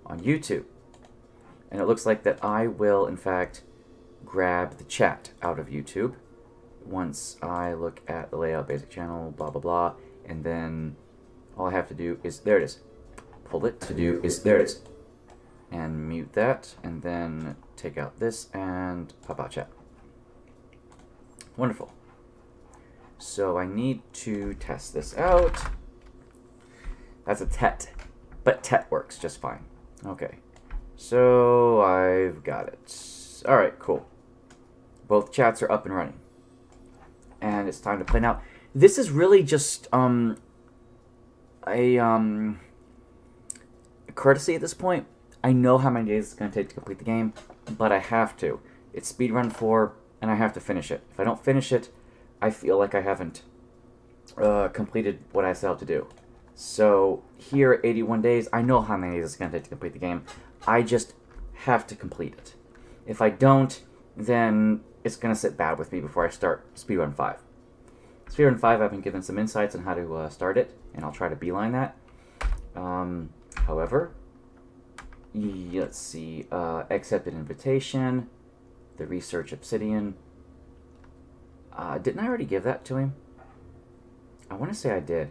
on YouTube. And it looks like that I will, in fact, grab the chat out of YouTube once I look at the layout, basic channel, blah, blah, blah. And then all I have to do is, there it is. Pull it to do is, there it is. And mute that, and then take out this and pop out chat. Wonderful. So I need to test this out. That's a tet, but tet works just fine. Okay, so I've got it. All right, cool. Both chats are up and running, and it's time to play now. This is really just a courtesy at this point. I know how many days it's going to take to complete the game, but I have to. It's Speedrun 4, and I have to finish it. If I don't finish it, I feel like I haven't completed what I set out to do. So here at 81 days, I know how many days it's going to take to complete the game. I just have to complete it. If I don't, then it's going to sit bad with me before I start Speedrun 5. Speedrun 5, I've been given some insights on how to start it, and I'll try to beeline that. However, let's see, accept an invitation, the research obsidian. Didn't I already give that to him? I want to say I did.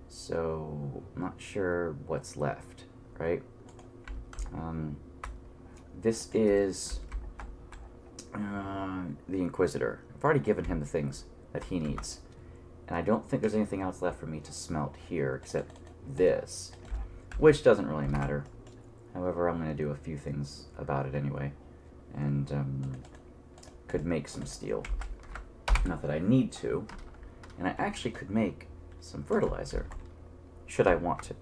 So, I'm not sure what's left, right? This is the Inquisitor. I've already given him the things that he needs. And I don't think there's anything else left for me to smelt here except this, which doesn't really matter. However, I'm going to do a few things about it anyway, and could make some steel. Not that I need to, and I actually could make some fertilizer, should I want to.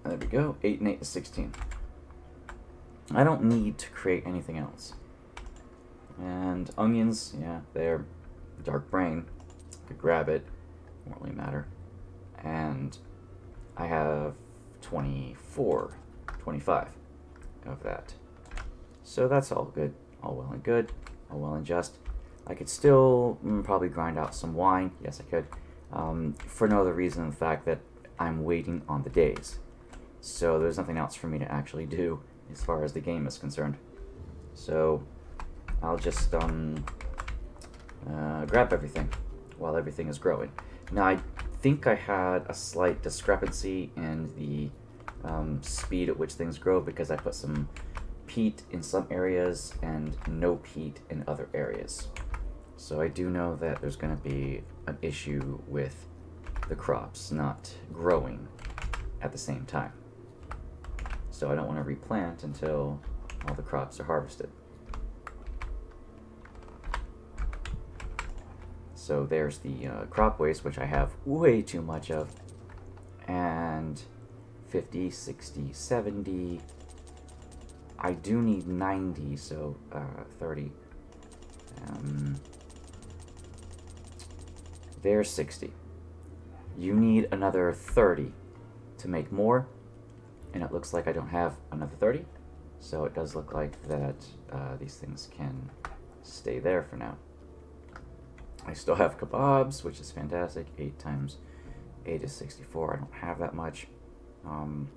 There we go, 8 and 8 is 16. I don't need to create anything else. And onions, yeah, they're dark brain. Could grab it, won't really matter. And I have 25 of that. So that's all good, all well and good, all well and just. I could still probably grind out some wine, yes I could, for no other reason than the fact that I'm waiting on the days. So there's nothing else for me to actually do as far as the game is concerned. So I'll just grab everything while everything is growing. Now I think I had a slight discrepancy in the speed at which things grow because I put some peat in some areas and no peat in other areas. So I do know that there's going to be an issue with the crops not growing at the same time. So I don't want to replant until all the crops are harvested. So there's the crop waste, which I have way too much of. And 50, 60, 70. I do need 90, so 30. There's 60. You need another 30 to make more, and it looks like I don't have another 30, so it does look like that these things can stay there for now. I still have kebabs, which is fantastic. 8 times 8 is 64. I don't have that much. And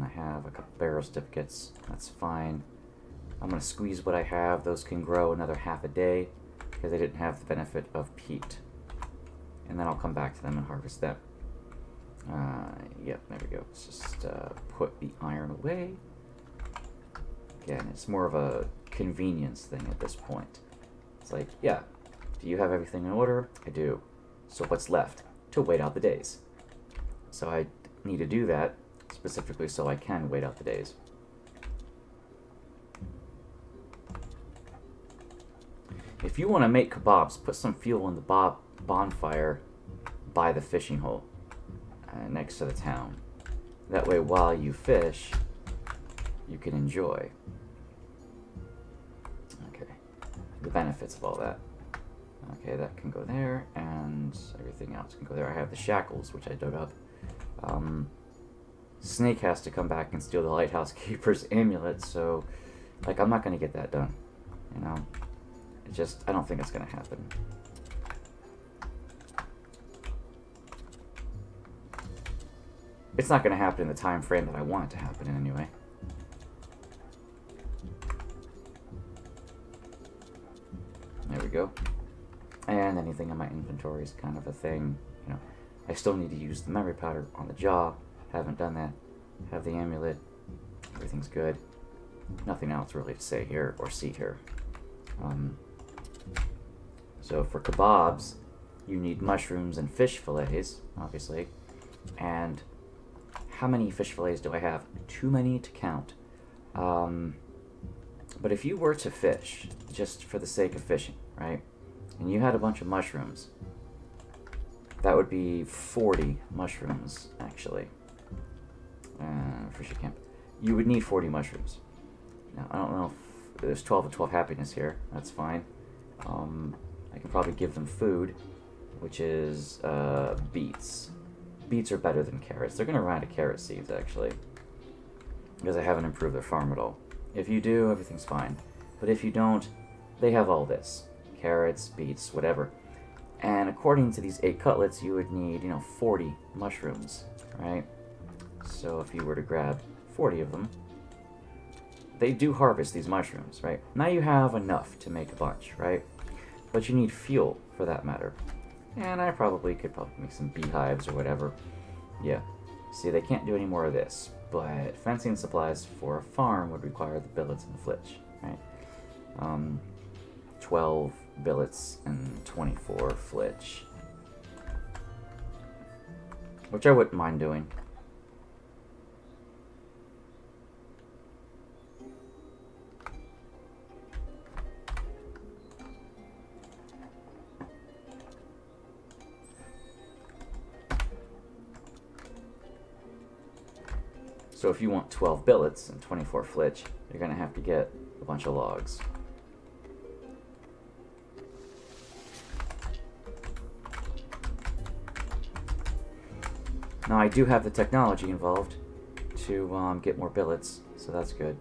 I have a couple barrel certificates. That's fine. I'm going to squeeze what I have. Those can grow another half a day because they didn't have the benefit of peat. And then I'll come back to them and harvest them. Yep, there we go. Let's just put the iron away. Again, it's more of a convenience thing at this point. It's like, yeah, do you have everything in order? I do. So what's left? To wait out the days. So I need to do that specifically so I can wait out the days. If you want to make kebabs, put some fuel in the bonfire by the fishing hole next to the town. That way, while you fish, you can enjoy the benefits of all that. Okay, that can go there, and everything else can go there. I have the shackles, which I dug up. Snake has to come back and steal the lighthouse keeper's amulet, so, like, I'm not going to get that done, you know? It just, I don't think it's going to happen. it's not going to happen in the time frame that I want it to happen in anyway. There we go. And anything in my inventory is kind of a thing. You know, I still need to use the memory powder on the jaw. Haven't done that. Have the amulet. Everything's good. Nothing else really to say here or see here. So for kebabs, you need mushrooms and fish fillets, obviously. And how many fish fillets do I have? Too many to count. But if you were to fish, just for the sake of fishing, right? And you had a bunch of mushrooms, that would be 40 mushrooms, actually. Fish camp. You would need 40 mushrooms. Now, I don't know if there's 12 and 12 happiness here. That's fine. I can probably give them food, which is beets. Beets are better than carrots. They're going to run out of carrot seeds, actually, because I haven't improved their farm at all. If you do, everything's fine. But if you don't, they have all this. Carrots, beets, whatever. And according to these 8 cutlets, you would need, 40 mushrooms, right? So if you were to grab 40 of them, they do harvest these mushrooms, right? Now you have enough to make a bunch, right? But you need fuel for that matter. And I could make some beehives or whatever. Yeah. See, they can't do any more of this. But fencing supplies for a farm would require the billets and the flitch, right? 12 billets and 24 flitch. Which I wouldn't mind doing. So if you want 12 billets and 24 flitch, you're going to have to get a bunch of logs. Now I do have the technology involved to get more billets, so that's good.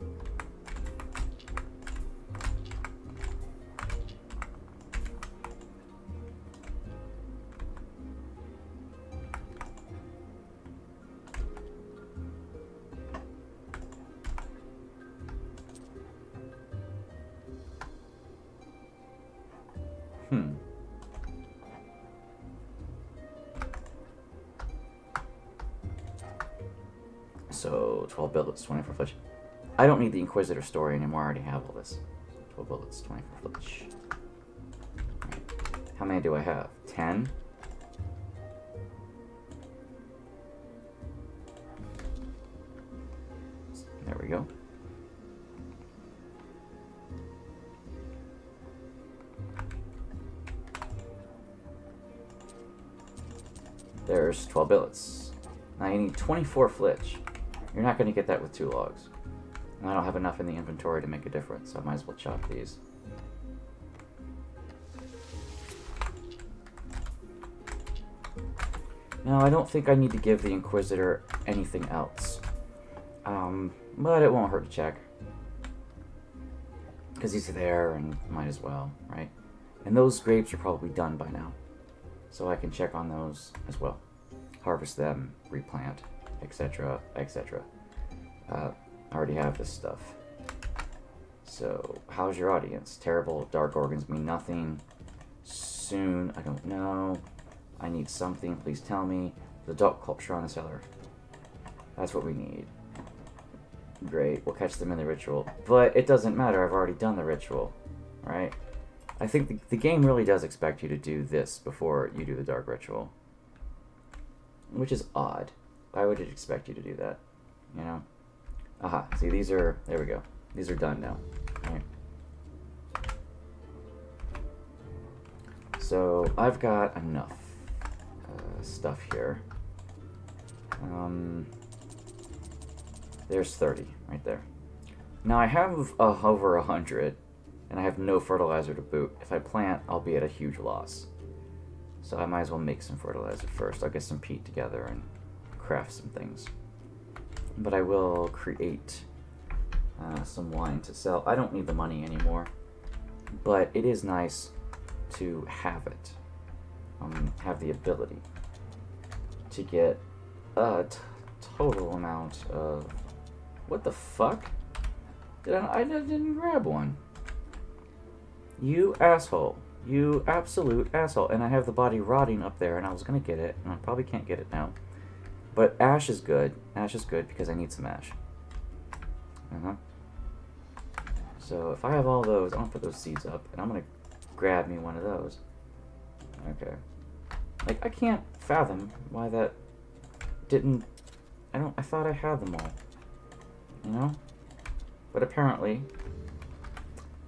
So 12 billets, 24 flitch. I don't need the Inquisitor story anymore. I already have all this. 12 billets, 24 flitch. Right. How many do I have? 10? There we go. There's 12 billets. Now you need 24 flitch. You're not going to get that with 2 logs. And I don't have enough in the inventory to make a difference, so I might as well chop these. Now, I don't think I need to give the Inquisitor anything else. But it won't hurt to check. Because he's there, and might as well, right? And those grapes are probably done by now. So I can check on those as well. Harvest them, replant, etc., etc. I already have this stuff. So, how's your audience? Terrible. Dark organs mean nothing. Soon. I don't know. I need something. Please tell me. The adult culture on the cellar. That's what we need. Great. We'll catch them in the ritual. But it doesn't matter. I've already done the ritual. Right? I think the game really does expect you to do this before you do the dark ritual. Which is odd. Why would it expect you to do that? You know? Aha. See, these are... There we go. These are done now. Right. So, I've got enough stuff here. There's 30 right there. Now, I have over 100, and I have no fertilizer to boot. If I plant, I'll be at a huge loss. So I might as well make some fertilizer first. I'll get some peat together and craft some things. But I will create some wine to sell. I don't need the money anymore, but it is nice to have it. Have the ability to get total amount of... What the fuck? I didn't grab one. You asshole. You absolute asshole. And I have the body rotting up there, and I was going to get it, and I probably can't get it now. But ash is good. Ash is good because I need some ash. So if I have all those, I'm going to put those seeds up, and I'm going to grab me one of those. Okay. Like, I can't fathom why that didn't... I thought I had them all. You know? But apparently,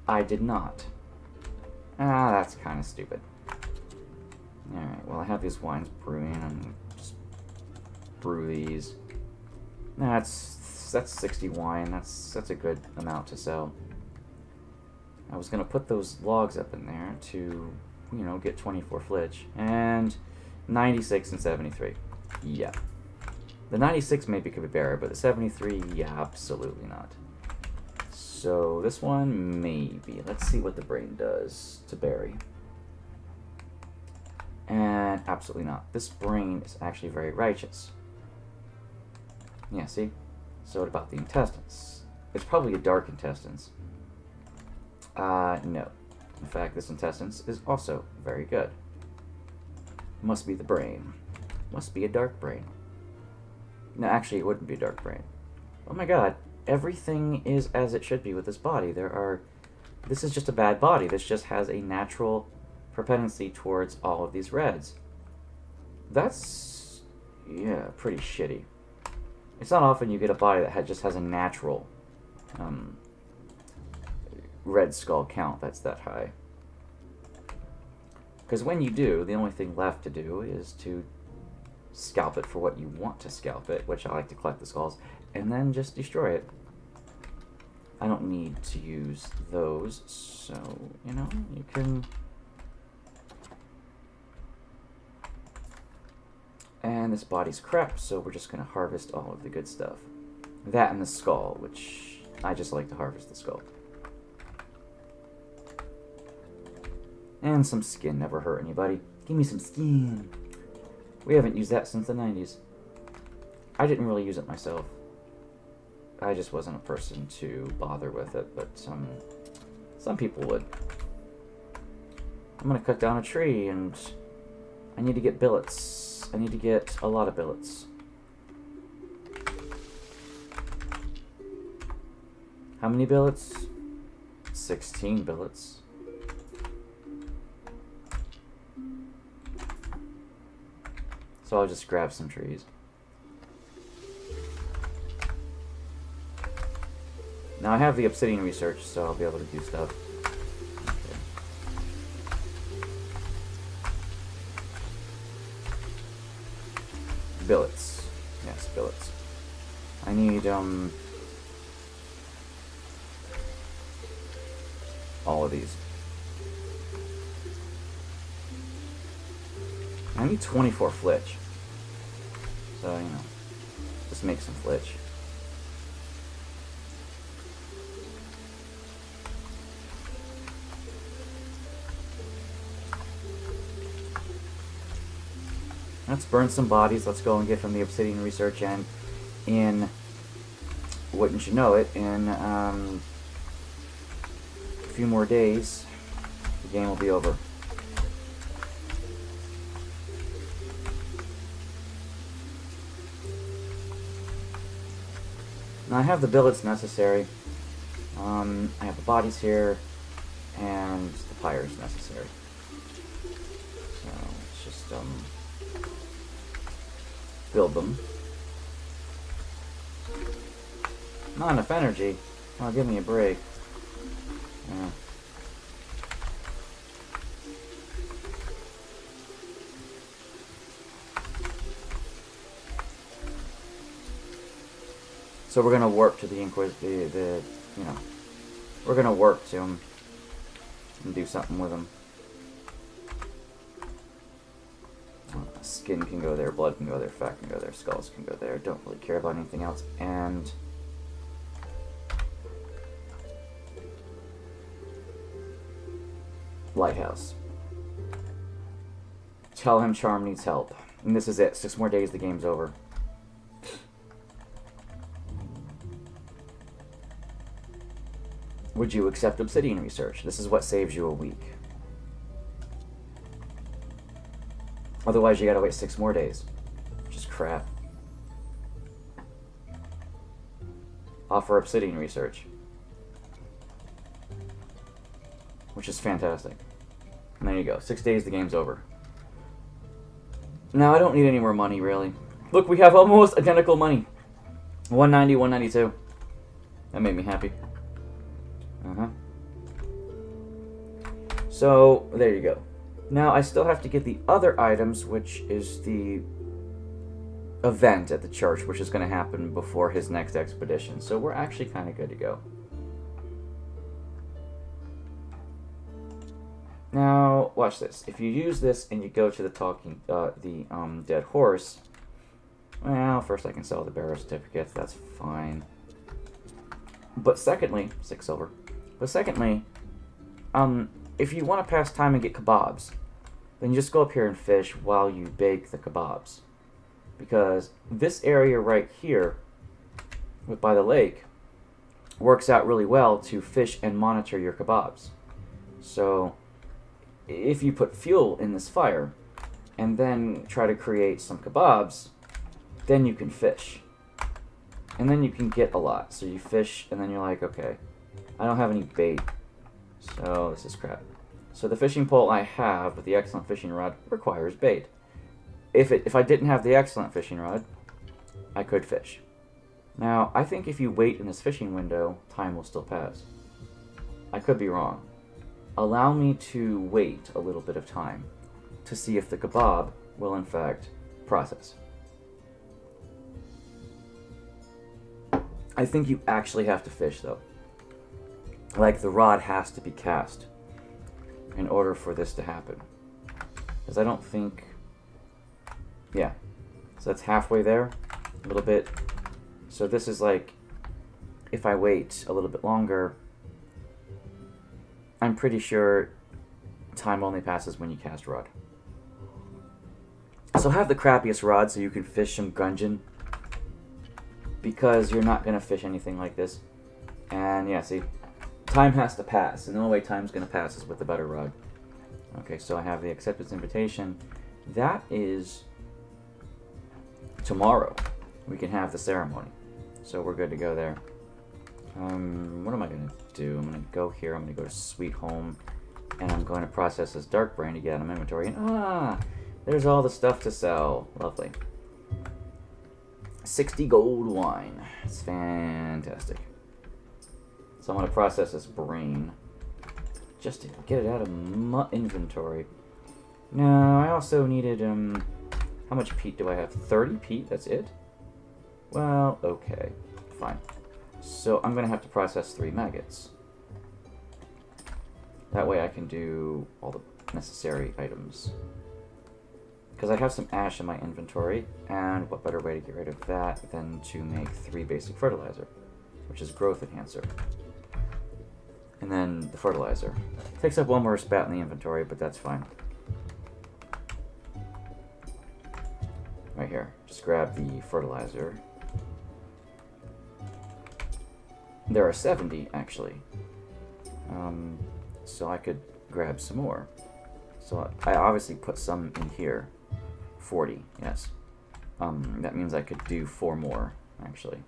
I did not. Ah, that's kind of stupid. Alright, well, I have these wines brewing. I'm going to just brew these. That's 60 wine. That's a good amount to sell. I was going to put those logs up in there to, you know, get 24 flitch. And 96 and 73. Yeah. The 96 maybe could be better, but the 73, yeah, absolutely not. So this one, maybe. Let's see what the brain does to berry. And absolutely not. This brain is actually very righteous. Yeah, see? So what about the intestines? It's probably a dark intestines. No. In fact, this intestines is also very good. Must be the brain. Must be a dark brain. No, actually, it wouldn't be a dark brain. Oh my god. Everything is as it should be with this body. This is just a bad body. This just has a natural propensity towards all of these reds. That's, yeah, pretty shitty. It's not often you get a body that just has a natural red skull count that's that high. Because when you do, the only thing left to do is to scalp it for what you want to scalp it, which I like to collect the skulls, and then just destroy it. I don't need to use those, so, you know, you can... And this body's crap, so we're just going to harvest all of the good stuff. That and the skull, which I just like to harvest the skull. And some skin never hurt anybody. Give me some skin. We haven't used that since the 90s. I didn't really use it myself. I just wasn't a person to bother with it, but some people would. I'm gonna cut down a tree, and I need to get billets. I need to get a lot of billets. How many billets? 16 billets. So I'll just grab some trees. Now I have the obsidian research, so I'll be able to do stuff. Okay. Billets. Yes, billets. I need, all of these. I need 24 flitch. So, you know, just make some flitch. Let's burn some bodies. Let's go and get from the obsidian research, and in, wouldn't you know it, in a few more days, the game will be over. Now I have the billets necessary. I have the bodies here, and the pyres necessary. So let's just build them. Not enough energy. Oh, give me a break. Yeah. So we're gonna warp to the you know, we're gonna warp to him and do something with him. Skin can go there, blood can go there, fat can go there, skulls can go there. Don't really care about anything else. And lighthouse. Tell him Charm needs help. And this is it. 6 more days, the game's over. Would you accept obsidian research? This is what saves you a week. Otherwise, you gotta wait 6 more days. Which is crap. Offer obsidian research. Which is fantastic. And there you go. 6 days, the game's over. Now, I don't need any more money, really. Look, we have almost identical money. 190, 192. That made me happy. So, there you go. Now, I still have to get the other items, which is the event at the church, which is going to happen before his next expedition. So, we're actually kind of good to go. Now, watch this. If you use this and you go to the dead horse, well, first I can sell the burial certificates. That's fine. But secondly, 6 silver. But secondly, if you want to pass time and get kebabs, then you just go up here and fish while you bake the kebabs. Because this area right here, by the lake, works out really well to fish and monitor your kebabs. So, if you put fuel in this fire, and then try to create some kebabs, then you can fish. And then you can get a lot. So you fish, and then you're like, okay, I don't have any bait, so this is crap. So the fishing pole I have with the excellent fishing rod requires bait. If I didn't have the excellent fishing rod, I could fish. Now, I think if you wait in this fishing window, time will still pass. I could be wrong. Allow me to wait a little bit of time to see if the kebab will in fact process. I think you actually have to fish though. Like the rod has to be cast in order for this to happen. Because I don't think... Yeah. So that's halfway there. A little bit. So this is like... If I wait a little bit longer... I'm pretty sure time only passes when you cast rod. So have the crappiest rod so you can fish some gungin. Because you're not going to fish anything like this. And yeah, see... Time has to pass, and the only way time's going to pass is with the better rod. Okay, so I have the acceptance invitation. That is tomorrow. We can have the ceremony. So we're good to go there. What am I going to do? I'm going to go here. I'm going to go to Sweet Home, and I'm going to process this dark brandy, get out of my inventory. And there's all the stuff to sell. Lovely. 60 gold wine. It's fantastic. So I'm going to process this brain just to get it out of my inventory. Now, I also needed, how much peat do I have? 30 peat? That's it? Well, okay. Fine. So I'm going to have to process 3 maggots. That way I can do all the necessary items. Because I have some ash in my inventory, and what better way to get rid of that than to make 3 basic fertilizer, which is growth enhancer. And then the fertilizer. Takes up 1 more spot in the inventory, but that's fine. Right here. Just grab the fertilizer. There are 70, actually. So I could grab some more. So I obviously put some in here. 40, yes. That means I could do 4 more, actually.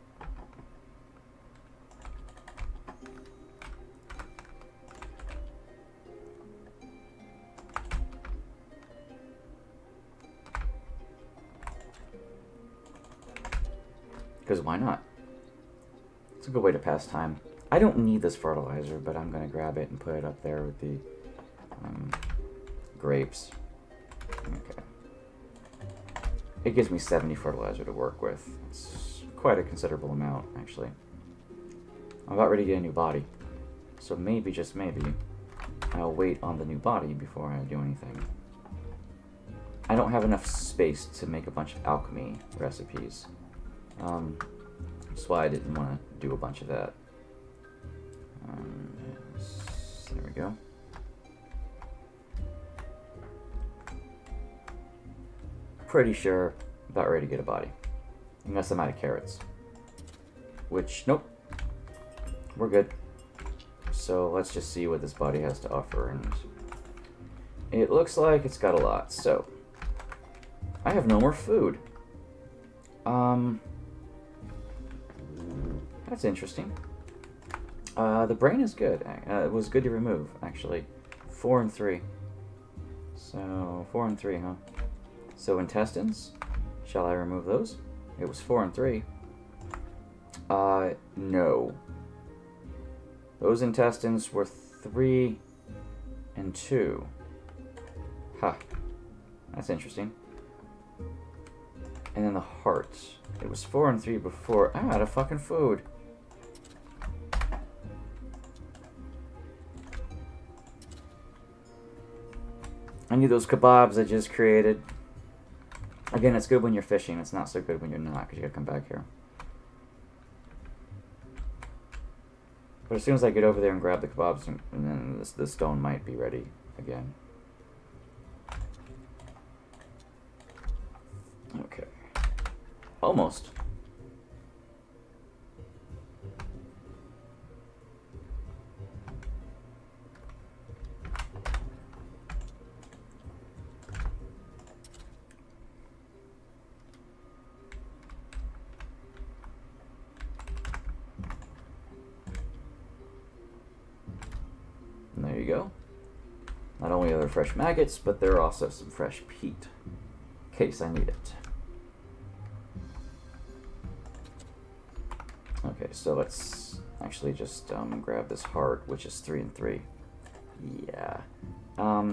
Because why not? It's a good way to pass time. I don't need this fertilizer, but I'm going to grab it and put it up there with the grapes. Okay. It gives me 70 fertilizer to work with. It's quite a considerable amount, actually. I'm about ready to get a new body. So maybe, just maybe, I'll wait on the new body before I do anything. I don't have enough space to make a bunch of alchemy recipes. That's why I didn't want to do a bunch of that. There we go. Pretty sure about ready to get a body. Unless I'm out of carrots. Which, nope. We're good. So let's just see what this body has to offer, and it looks like it's got a lot. So I have no more food. That's interesting. The brain is good. It was good to remove, actually. 4 and 3. So 4 and 3, huh? So intestines. Shall I remove those? It was 4 and 3. No. Those intestines were 3 and 2. Huh. That's interesting. And then the heart. It was 4 and 3 before. I'm out of fucking food. I need those kebabs I just created. Again, it's good when you're fishing. It's not so good when you're not, because you gotta come back here. But as soon as I get over there and grab the kebabs, and then the stone might be ready again. Okay. Almost. And there you go. Not only are there fresh maggots, but there are also some fresh peat, in case I need it. Okay, so let's actually just grab this heart, which is 3 and 3. Yeah.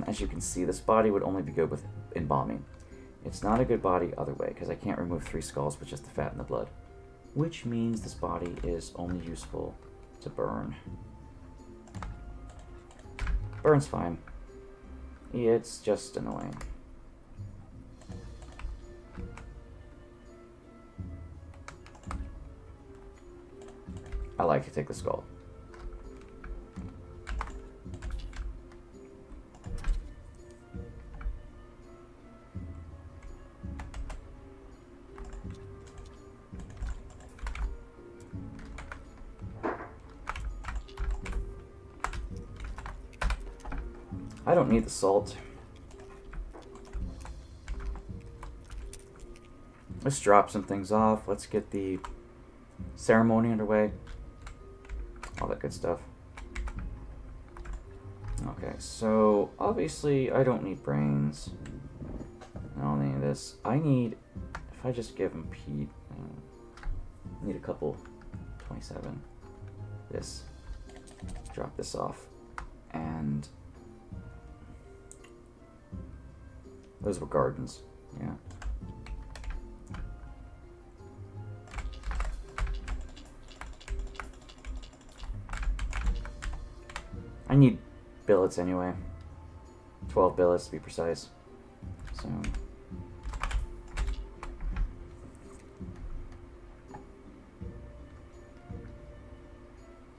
As you can see, this body would only be good with embalming. It's not a good body other way, because I can't remove 3 skulls with just the fat and the blood. Which means this body is only useful to burn. Burn's fine. It's just annoying. I like to take the skull. I don't need the salt. Let's drop some things off. Let's get the ceremony underway. All that good stuff. Okay, so obviously I don't need brains. I don't need this. I need, if I just give him Pete, I need a couple. 27. This. Drop this off. And those were gardens. Yeah. I need billets anyway. 12 billets to be precise.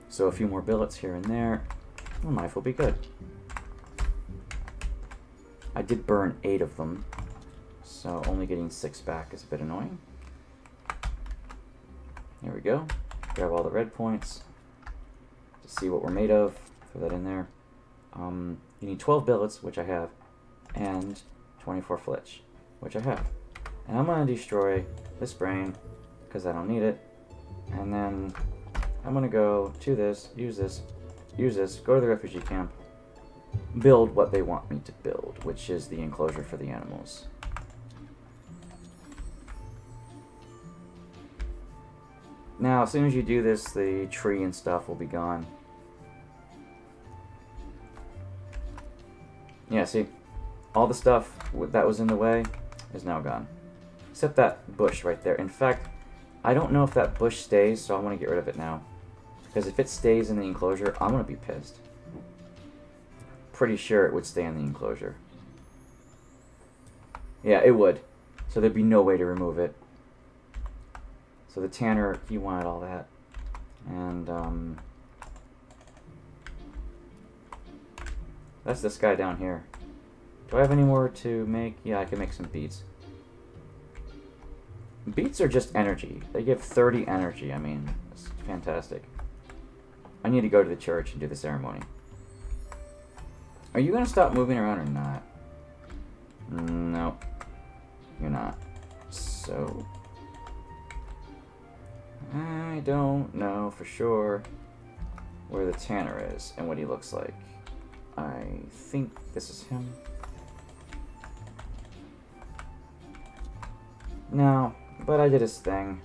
So a few more billets here and there. The knife will be good. I did burn 8 of them, so only getting 6 back is a bit annoying. Here we go. Grab all the red points to see what we're made of. Throw that in there. You need 12 billets, which I have, and 24 flitch, which I have. And I'm going to destroy this brain, because I don't need it. And then I'm going to go to this, use this, go to the refugee camp, build what they want me to build, which is the enclosure for the animals. Now, as soon as you do this, the tree and stuff will be gone. Yeah, see? All the stuff that was in the way is now gone. Except that bush right there. In fact, I don't know if that bush stays, so I want to get rid of it now. Because if it stays in the enclosure, I'm going to be pissed. Pretty sure it would stay in the enclosure. Yeah, it would. So there'd be no way to remove it. So the tanner, he wanted all that. And, that's this guy down here. Do I have any more to make? Yeah, I can make some beets. Beets are just energy. They give 30 energy. I mean, it's fantastic. I need to go to the church and do the ceremony. Are you going to stop moving around or not? No. You're not. So... I don't know for sure where the tanner is and what he looks like. I think this is him. No, but I did his thing.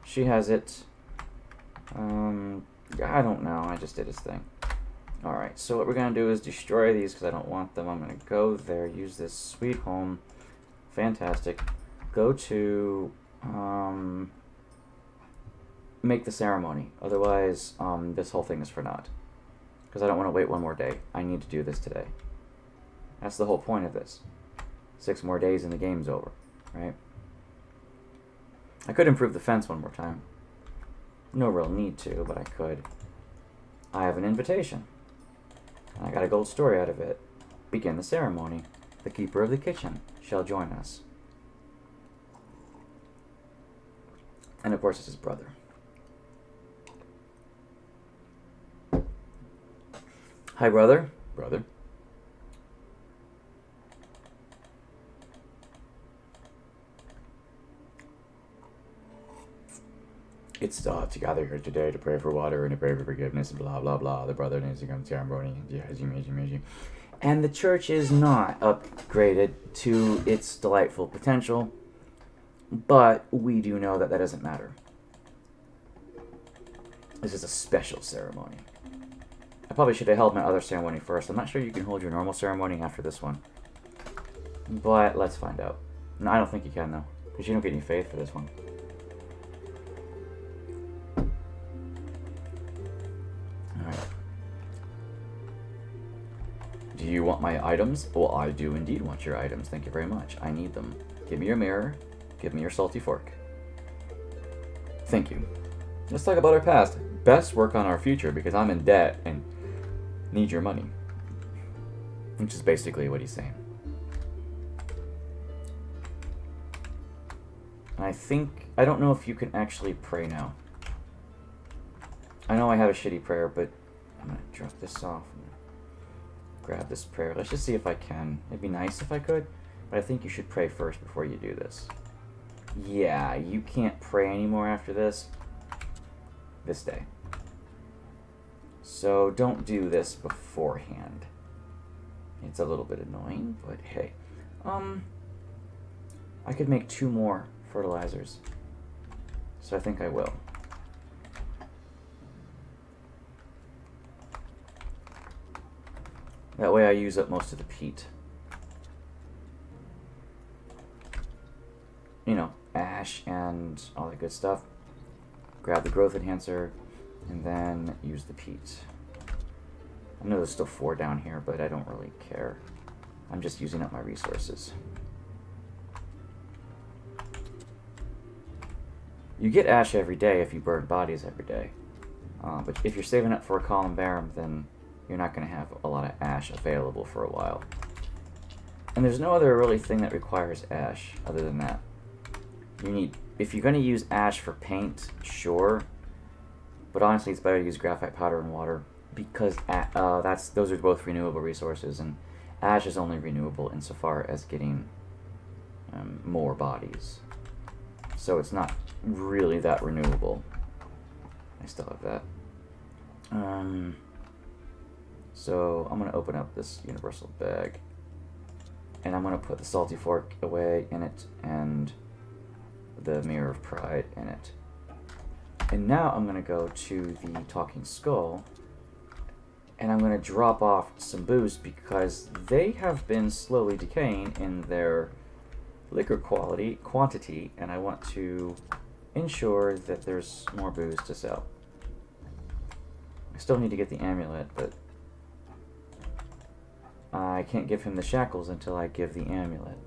She has it. I don't know. I just did his thing. Alright, so what we're going to do is destroy these because I don't want them. I'm going to go there, use this sweet home. Fantastic. Go to... make the ceremony. Otherwise, this whole thing is for naught. Because I don't want to wait one more day. I need to do this today. That's the whole point of this. 6 more days and the game's over. Right? I could improve the fence one more time. No real need to, but I could. I have an invitation. And I got a gold story out of it. Begin the ceremony. The keeper of the kitchen shall join us. And of course it's his brother. Hi, brother. Brother. It's to gather here today to pray for water and to pray for forgiveness and blah, blah, blah. The brother needs to come to ceremony. And the church is not upgraded to its delightful potential, but we do know that that doesn't matter. This is a special ceremony. I probably should have held my other ceremony first. I'm not sure you can hold your normal ceremony after this one. But let's find out. No, I don't think you can, though. Because you don't get any faith for this one. Alright. Do you want my items? Well, I do indeed want your items. Thank you very much. I need them. Give me your mirror. Give me your salty fork. Thank you. Let's talk about our past. Best work on our future because I'm in debt and need your money. Which is basically what he's saying. And I don't know if you can actually pray now. I know I have a shitty prayer, but I'm going to drop this off and grab this prayer. Let's just see if I can. It'd be nice if I could, but I think you should pray first before you do this. Yeah, you can't pray anymore after this day. So don't do this beforehand. It's a little bit annoying, but hey. I could make 2 more fertilizers. So I think I will. That way I use up most of the peat. You know, ash and all that good stuff. Grab the growth enhancer, and then use the peat. I know there's still 4 down here, but I don't really care. I'm just using up my resources. You get ash every day if you burn bodies every day. But if you're saving up for a columbarum, then you're not going to have a lot of ash available for a while. And there's no other really thing that requires ash other than that. If you're going to use ash for paint, sure. But honestly, it's better to use graphite powder and water because those are both renewable resources, and ash is only renewable insofar as getting more bodies. So it's not really that renewable. I still have that. So I'm going to open up this universal bag, and I'm going to put the salty fork away in it and the mirror of pride in it. And now I'm going to go to the talking skull, and I'm going to drop off some booze because they have been slowly decaying in their liquor quantity, and I want to ensure that there's more booze to sell. I still need to get the amulet, but I can't give him the shackles until I give the amulet.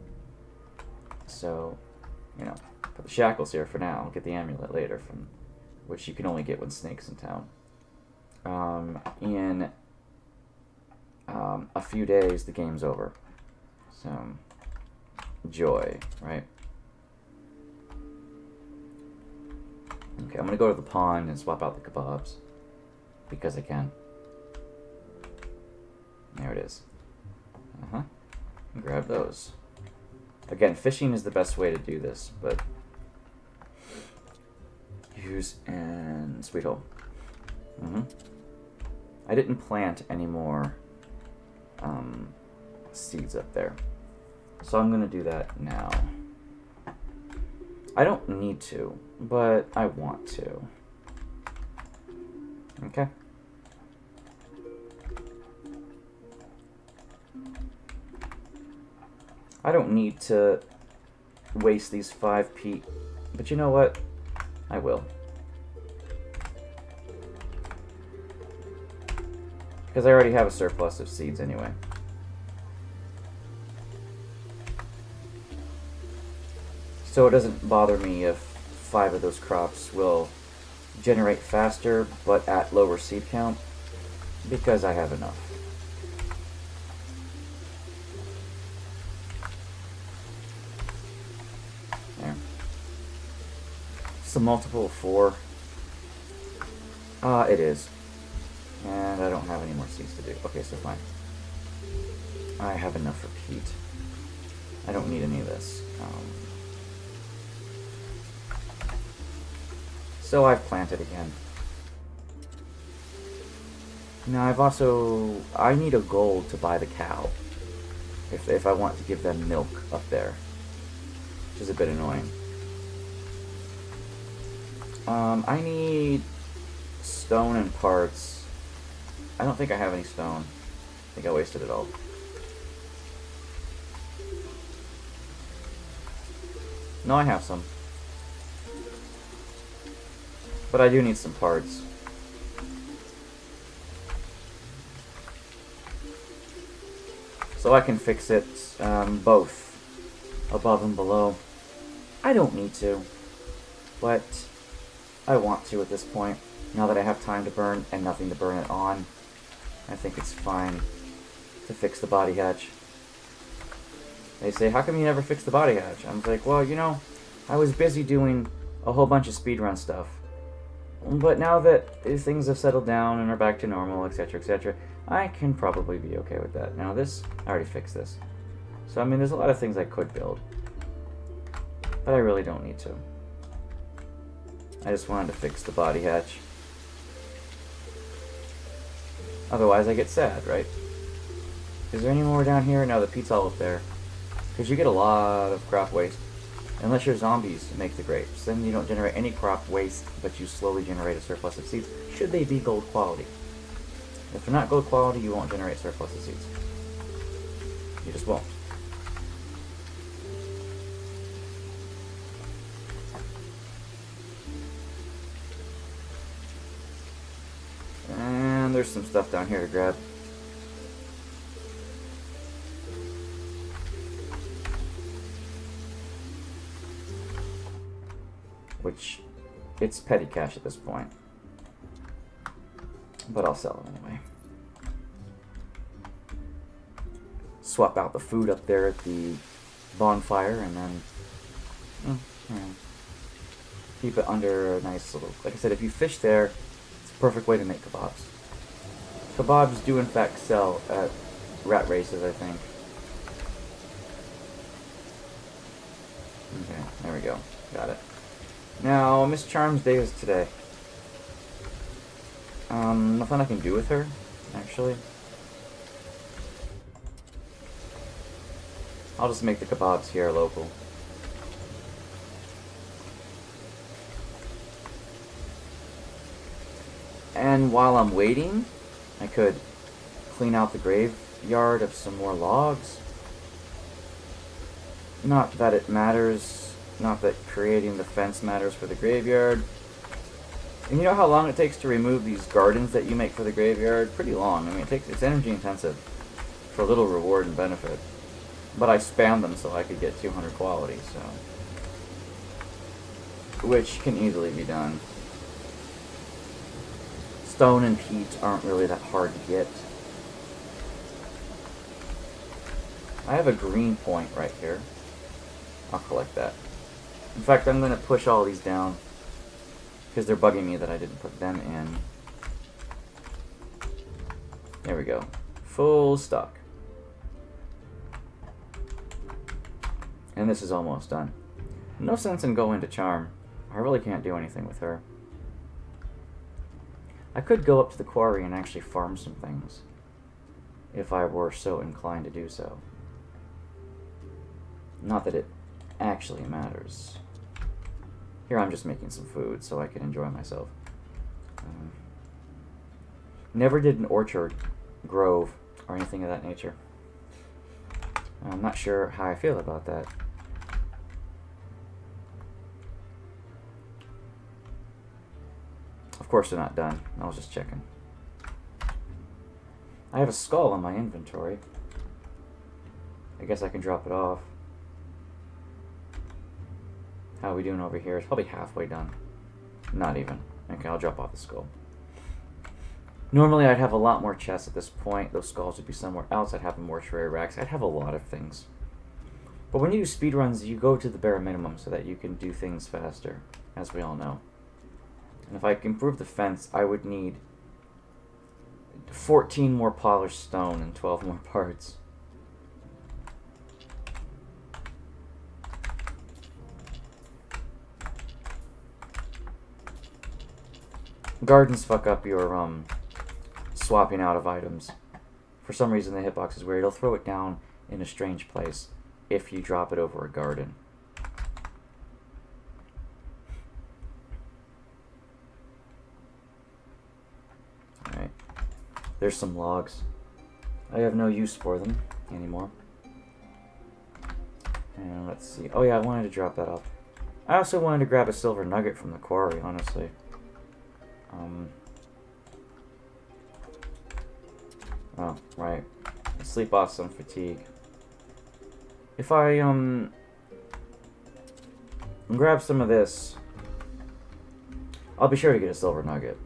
So, put the shackles here for now. I'll get the amulet later, from which you can only get when Snake's in town. In a few days, the game's over. So, joy, right? Okay, I'm gonna go to the pond and swap out the kebabs. because I can. There it is. Grab those. Again, fishing is the best way to do this, but use and sweet hole. I didn't plant any more seeds up there, so I'm gonna do that now. I don't need to, but I want to. Okay. I don't need to waste these 5 peat, but you know what? I will. Because I already have a surplus of seeds anyway. So it doesn't bother me if 5 of those crops will generate faster, but at lower seed count, because I have enough. There. It's a multiple of 4. It is. And I don't have any more seeds to do. Okay, so fine. I have enough for peat. I don't need any of this. So I've planted again. Now I need a gold to buy the cow. If I want to give them milk up there. Which is a bit annoying. I need stone and parts. I don't think I have any stone. I think I wasted it all. No, I have some. But I do need some parts. So I can fix it both above and below. I don't need to, but I want to at this point. Now that I have time to burn and nothing to burn it on, I think it's fine to fix the body hatch. They say, how come you never fix the body hatch? I'm like, well, you know, I was busy doing a whole bunch of speedrun stuff. But now that things have settled down and are back to normal, etc., I can probably be okay with that. Now this, I already fixed this. So, I mean, there's a lot of things I could build. But I really don't need to. I just wanted to fix the body hatch. Otherwise, I get sad, right? Is there any more down here? No, the peat's all up there. Because you get a lot of crop waste. Unless your zombies make the grapes. Then you don't generate any crop waste, but you slowly generate a surplus of seeds, should they be gold quality. If they're not gold quality, you won't generate surplus of seeds. You just won't. And there's some stuff down here to grab. Which, it's petty cash at this point. But I'll sell it anyway. Swap out the food up there at the bonfire and then keep it under a nice little... Like I said, if you fish there, it's a perfect way to make kebabs. Kebabs do in fact sell at rat races, I think. Okay, there we go. Got it. Now, Miss Charm's day is today. Nothing I can do with her, actually. I'll just make the kebabs here local. And while I'm waiting, I could clean out the graveyard of some more logs. Not that it matters. Not that creating the fence matters for the graveyard. And you know how long it takes to remove these gardens that you make for the graveyard? Pretty long. I mean, it's energy intensive for little reward and benefit. But I spammed them so I could get 200 quality, so... Which can easily be done. Stone and peat aren't really that hard to get. I have a green point right here. I'll collect that. In fact, I'm going to push all these down because they're bugging me that I didn't put them in. There we go. Full stock. And this is almost done. No sense in going to Charm. I really can't do anything with her. I could go up to the quarry and actually farm some things, if I were so inclined to do so. Not that it actually matters. Here I'm just making some food so I can enjoy myself. Never did an orchard, grove, or anything of that nature. I'm not sure how I feel about that. Of course they're not done. I was just checking. I have a skull in my inventory. I guess I can drop it off. How are we doing over here? It's probably halfway done. Not even. Okay, I'll drop off the skull. Normally I'd have a lot more chests at this point. Those skulls would be somewhere else. I'd have mortuary racks. I'd have a lot of things. But when you do speedruns, you go to the bare minimum so that you can do things faster, as we all know. And if I can improve the fence, I would need 14 more polished stone and 12 more parts. Gardens fuck up your swapping out of items. For some reason the hitbox is weird. It'll throw it down in a strange place if you drop it over a garden. Alright. There's some logs. I have no use for them anymore. And let's see. Oh yeah, I wanted to drop that off. I also wanted to grab a silver nugget from the quarry, honestly. Oh, right. Sleep off some fatigue. If I, grab some of this, I'll be sure to get a silver nugget.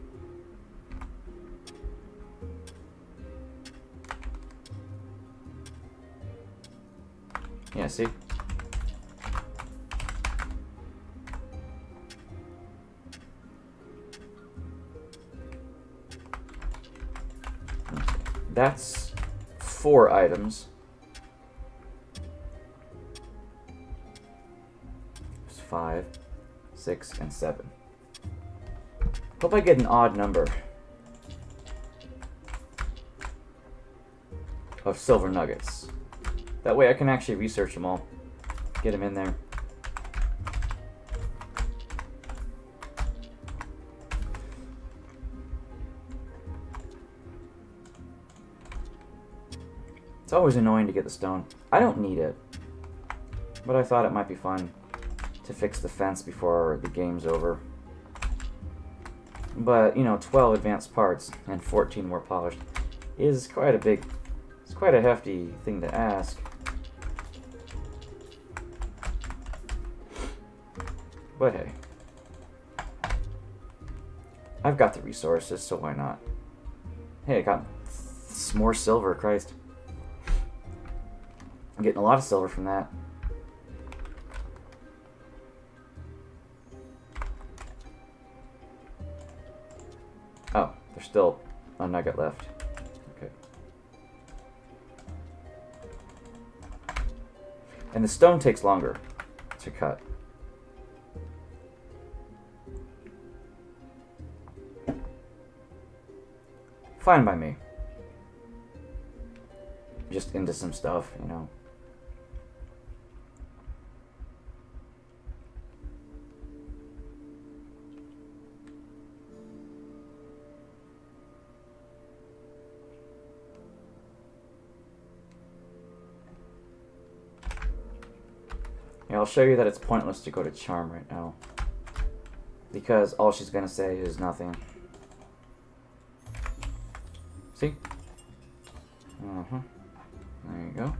Yeah, see? That's 4 items. There's 5, 6, and 7. Hope I get an odd number of silver nuggets. That way I can actually research them all. Get them in there. It's always annoying to get the stone. I don't need it, but I thought it might be fun to fix the fence before the game's over. But, you know, 12 advanced parts and 14 more polished is quite a big, it's quite a hefty thing to ask. But hey, I've got the resources, so why not? Hey, I got more silver, Christ. I'm getting a lot of silver from that. Oh, there's still a nugget left. Okay. And the stone takes longer to cut. Fine by me. Just into some stuff, you know. Yeah, I'll show you that it's pointless to go to Charm right now, because all she's gonna say is nothing. See? Uh-huh. There you go.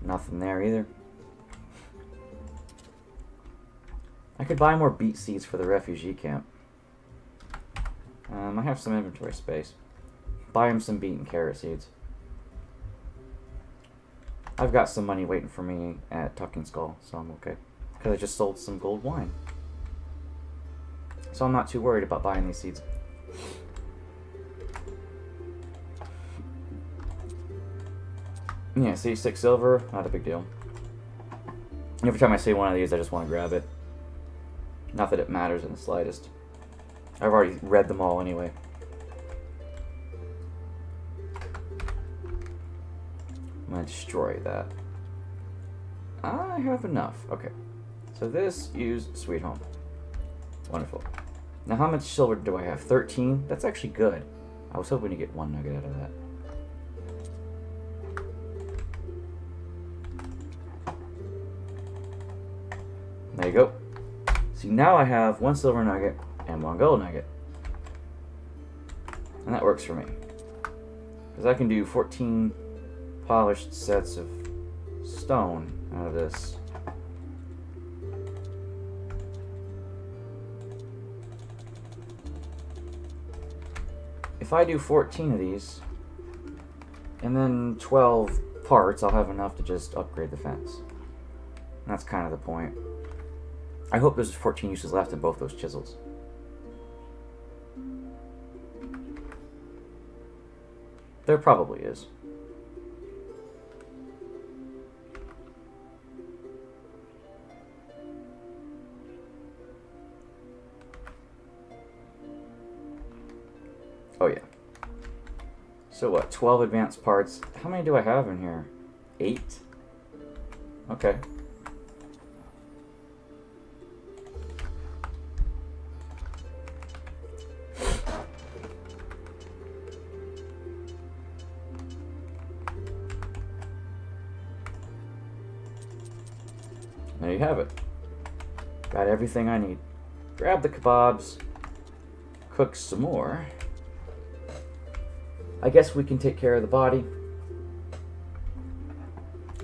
Nothing there either. I could buy more beet seeds for the refugee camp. I have some inventory space. Buy him some beet and carrot seeds. I've got some money waiting for me at Tucking Skull, so I'm okay. Because I just sold some gold wine. So I'm not too worried about buying these seeds. Yeah, see, 6 silver, not a big deal. Every time I see one of these, I just want to grab it. Not that it matters in the slightest. I've already read them all anyway. I'm going to destroy that. I have enough. Okay. So this, use Sweet Home. Wonderful. Now how much silver do I have? 13? That's actually good. I was hoping to get 1 nugget out of that. There you go. See, now I have 1 silver nugget and 1 gold nugget. And that works for me. Because I can do 14 polished sets of stone out of this. If I do 14 of these, and then 12 parts, I'll have enough to just upgrade the fence. And that's kind of the point. I hope there's 14 uses left in both those chisels. There probably is. Oh yeah. So what, 12 advanced parts. How many do I have in here? 8? Okay. There you have it. Got everything I need. Grab the kebabs. Cook some more. I guess we can take care of the body.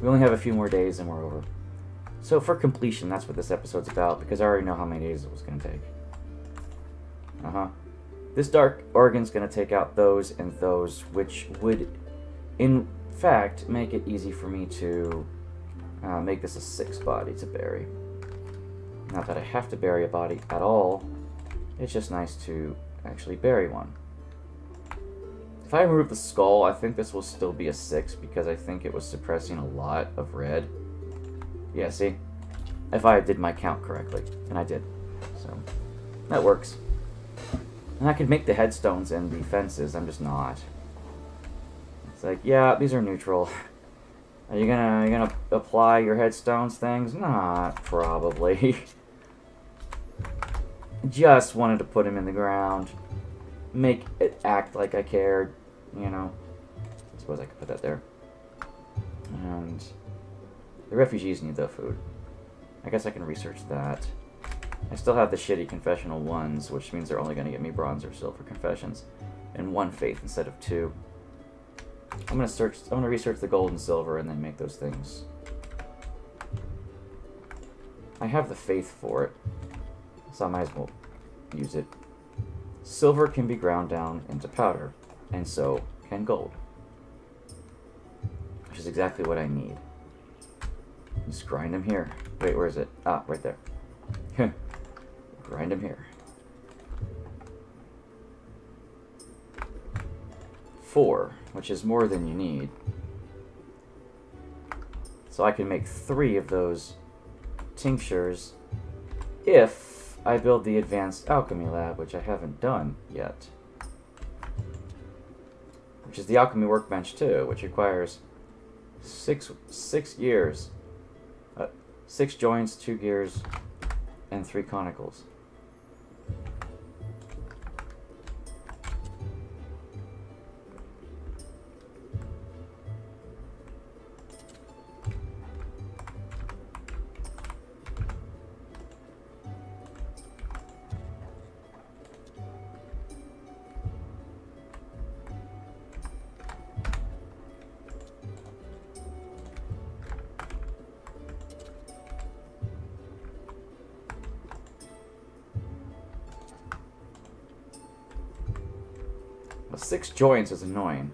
We only have a few more days and we're over. So for completion, that's what this episode's about, because I already know how many days it was going to take. This dark organ's going to take out those and those, which would, in fact, make it easy for me to make this a 6 body to bury. Not that I have to bury a body at all. It's just nice to actually bury one. If I remove the skull, I think this will still be a 6 because I think it was suppressing a lot of red. Yeah, see? If I did my count correctly. And I did. So, that works. And I could make the headstones and the fences. I'm just not. It's like, yeah, these are neutral. Are you gonna apply your headstones things? Not probably. Just wanted to put them in the ground. Make it act like I cared. You know, I suppose I could put that there. And the refugees need the food. I guess I can research that. I still have the shitty confessional ones, which means they're only going to get me bronze or silver confessions, and 1 faith instead of 2. I'm gonna research the gold and silver and then make those things. I have the faith for it, so I might as well use it. Silver can be ground down into powder, and so can gold. Which is exactly what I need. Just grind them here. Wait, where is it? Ah, right there. Grind them here. 4, which is more than you need. So I can make 3 of those tinctures if I build the advanced alchemy lab, which I haven't done yet. Which is the Alchemy Workbench too, which requires 6 gears. 6 joints, 2 gears, and 3 conicals. Well, 6 joints is annoying.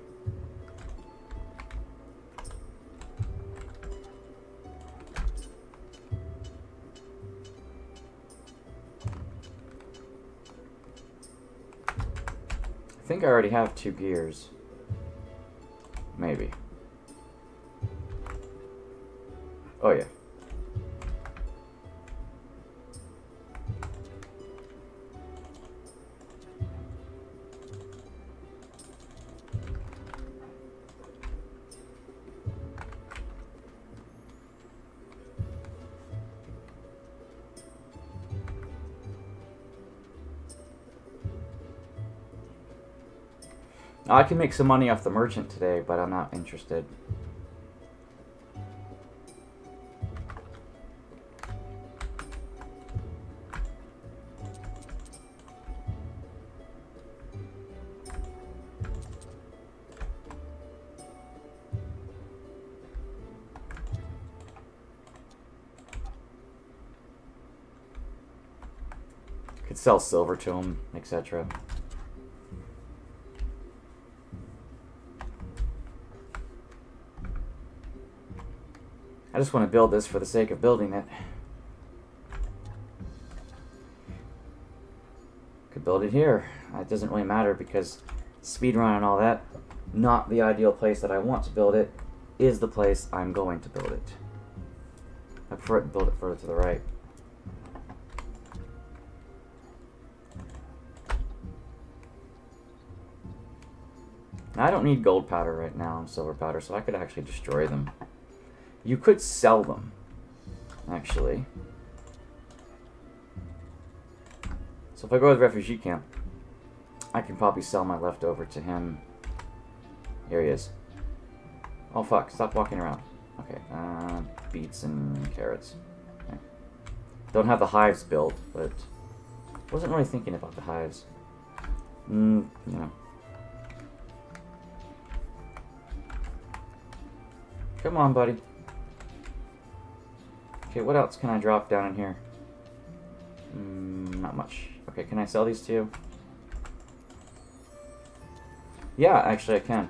I think I already have 2 gears. Maybe. Oh, yeah. I can make some money off the merchant today, but I'm not interested. Could sell silver to him, etc. I just want to build this for the sake of building it. Could build it here. It doesn't really matter because speedrun and all that, not the ideal place that I want to build it, is the place I'm going to build it. I prefer to build it further to the right. Now, I don't need gold powder right now and silver powder, so I could actually destroy them. You could sell them, actually. So if I go to the refugee camp, I can probably sell my leftover to him. Here he is. Oh fuck, stop walking around. Okay, beets and carrots. Okay. Don't have the hives built, but wasn't really thinking about the hives. You know. Come on, buddy. Okay, what else can I drop down in here? Not much. Okay, can I sell these to you? Yeah, actually I can.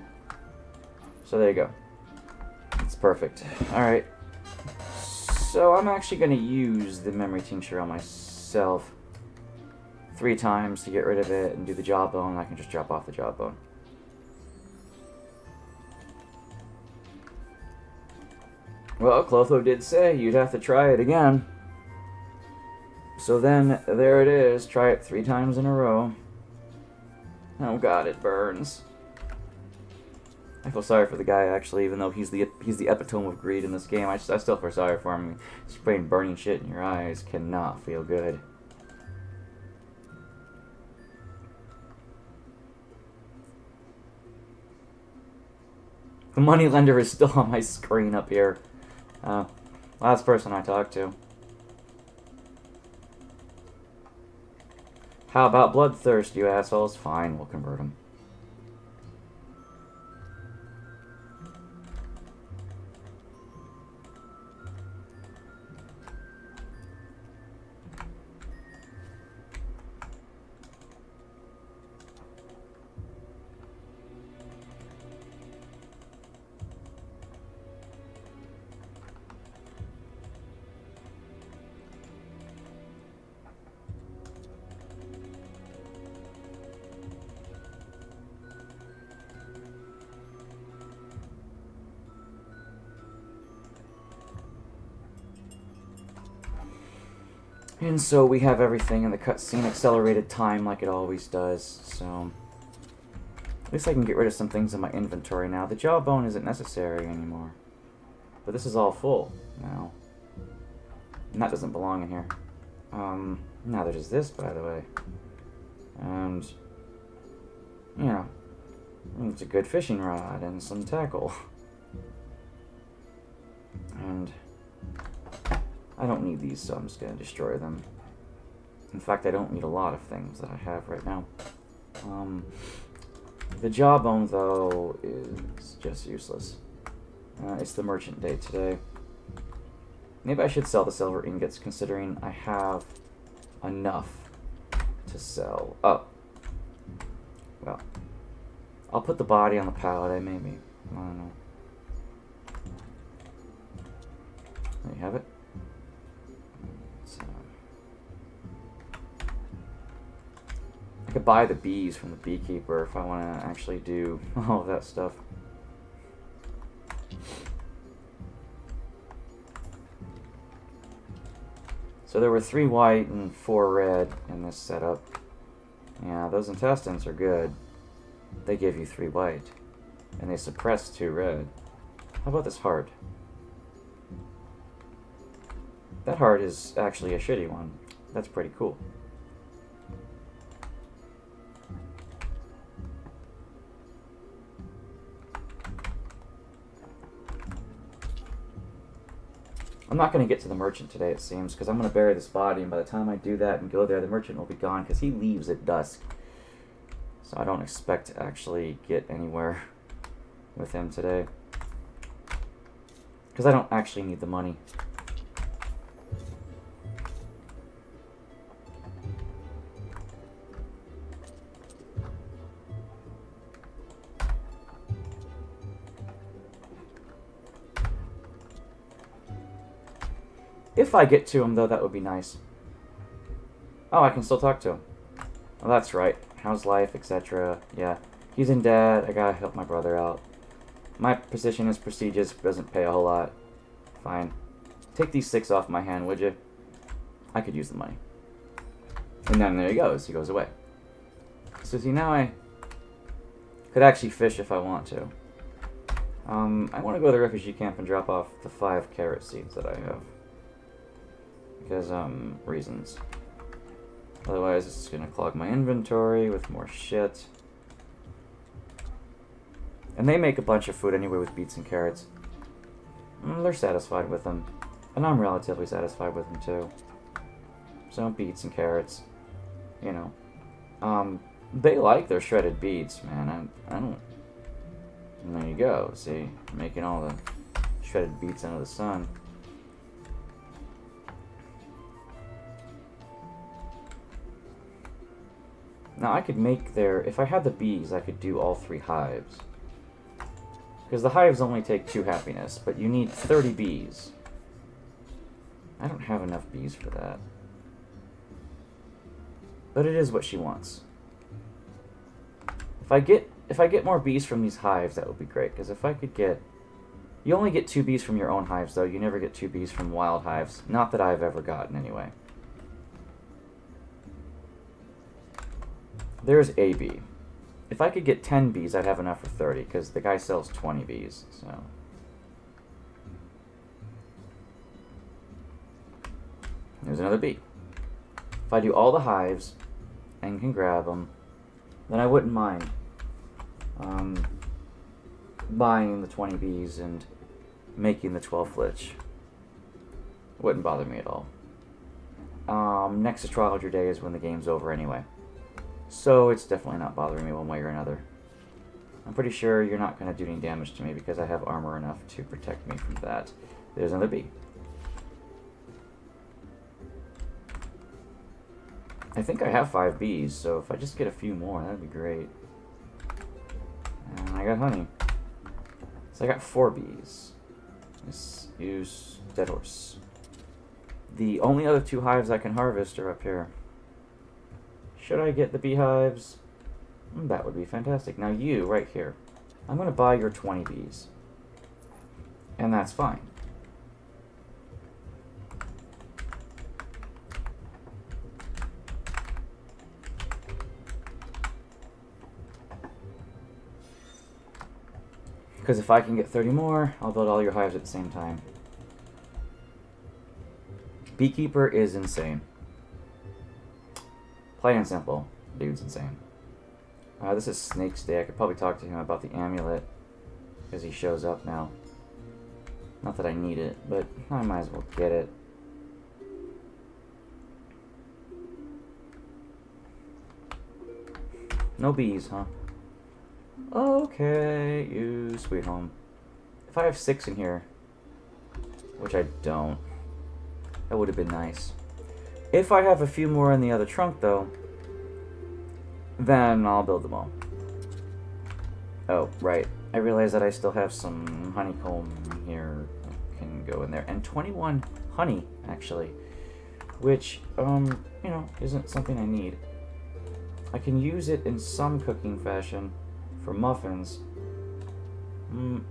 So there you go. It's perfect. Alright. So I'm actually going to use the memory tincture on myself 3 times to get rid of it and do the jawbone. I can just drop off the jawbone. Well, Clotho did say you'd have to try it again. So then, there it is. Try it 3 times in a row. Oh god, it burns. I feel sorry for the guy, actually, even though he's the epitome of greed in this game. I still feel sorry for him. Spraying burning shit in your eyes cannot feel good. The moneylender is still on my screen up here. Last person I talked to. How about bloodthirst, you assholes? Fine, we'll convert them. And so we have everything in the cutscene accelerated time like it always does, so at least I can get rid of some things in my inventory now. The jawbone isn't necessary anymore. But this is all full now. And that doesn't belong in here. Now there's this, by the way. And, you know, it's a good fishing rod and some tackle. And I don't need these, so I'm just going to destroy them. In fact, I don't need a lot of things that I have right now. The jawbone, though, is just useless. It's the merchant day today. Maybe I should sell the silver ingots, considering I have enough to sell. Oh. Well. I'll put the body on the pallet, maybe. I don't know. There you have it. I could buy the bees from the beekeeper if I want to actually do all of that stuff. So there were 3 white and 4 red in this setup. Yeah, those intestines are good. They give you 3 white. And they suppress 2 red. How about this heart? That heart is actually a shitty one. That's pretty cool. I'm not going to get to the merchant today, it seems, because I'm going to bury this body, and by the time I do that and go there, the merchant will be gone, because he leaves at dusk. So I don't expect to actually get anywhere with him today. Because I don't actually need the money. If I get to him, though, that would be nice. Oh, I can still talk to him. Oh, that's right. How's life, etc. Yeah. He's in debt. I gotta help my brother out. My position is prestigious. Doesn't pay a whole lot. Fine. Take these 6 off my hand, would you? I could use the money. And then there he goes. He goes away. So see, now I could actually fish if I want to. I want to go to the refugee camp and drop off the 5 carrot seeds that I have. Because, reasons. Otherwise, it's going to clog my inventory with more shit. And they make a bunch of food anyway with beets and carrots. They're satisfied with them. And I'm relatively satisfied with them, too. So, beets and carrots. You know. They like their shredded beets, man. I don't... And there you go. See? Making all the shredded beets under the sun. Now I could make their... If I had the bees, I could do all 3 hives. Because the hives only take 2 happiness, but you need 30 bees. I don't have enough bees for that. But it is what she wants. If I get more bees from these hives, that would be great. Because if I could get... You only get 2 bees from your own hives, though. You never get 2 bees from wild hives. Not that I've ever gotten, anyway. There's a bee. If I could get 10 bees, I'd have enough for 30, because the guy sells 20 bees, so... There's another bee. If I do all the hives, and can grab them, then I wouldn't mind buying the 20 bees and making the 12 flitch. Wouldn't bother me at all. Next astrologer day is when the game's over anyway. So it's definitely not bothering me one way or another. I'm pretty sure you're not going to do any damage to me because I have armor enough to protect me from that. There's another bee. I think I have 5 bees, so if I just get a few more, that'd be great. And I got honey. So I got 4 bees. Let's use dead horse. The only other 2 hives I can harvest are up here. Should I get the beehives? That would be fantastic. Now you, right here. I'm going to buy your 20 bees. And that's fine. Because if I can get 30 more, I'll build all your hives at the same time. Beekeeper is insane. Plain and simple. Dude's insane. This is Snake's Day. I could probably talk to him about the amulet. Because he shows up now. Not that I need it, but I might as well get it. No bees, huh? Okay, you sweet home. If I have 6 in here, which I don't, that would have been nice. If I have a few more in the other trunk, though, then I'll build them all. Oh, right. I realize that I still have some honeycomb here that can go in there. And 21 honey, actually. Which, you know, isn't something I need. I can use it in some cooking fashion for muffins.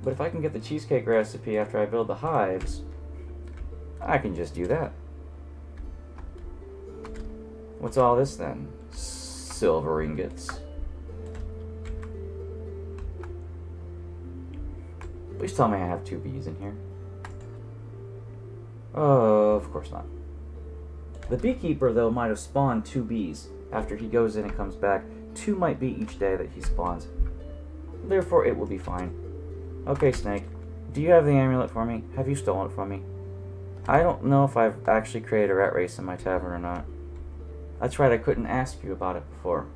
But if I can get the cheesecake recipe after I build the hives, I can just do that. What's all this then? Silver ingots. Please tell me I have 2 bees in here. Oh, of course not. The beekeeper, though, might have spawned 2 bees. After he goes in and comes back, 2 might be each day that he spawns. Therefore, it will be fine. Okay, Snake. Do you have the amulet for me? Have you stolen it from me? I don't know if I've actually created a rat race in my tavern or not. That's right, I couldn't ask you about it before.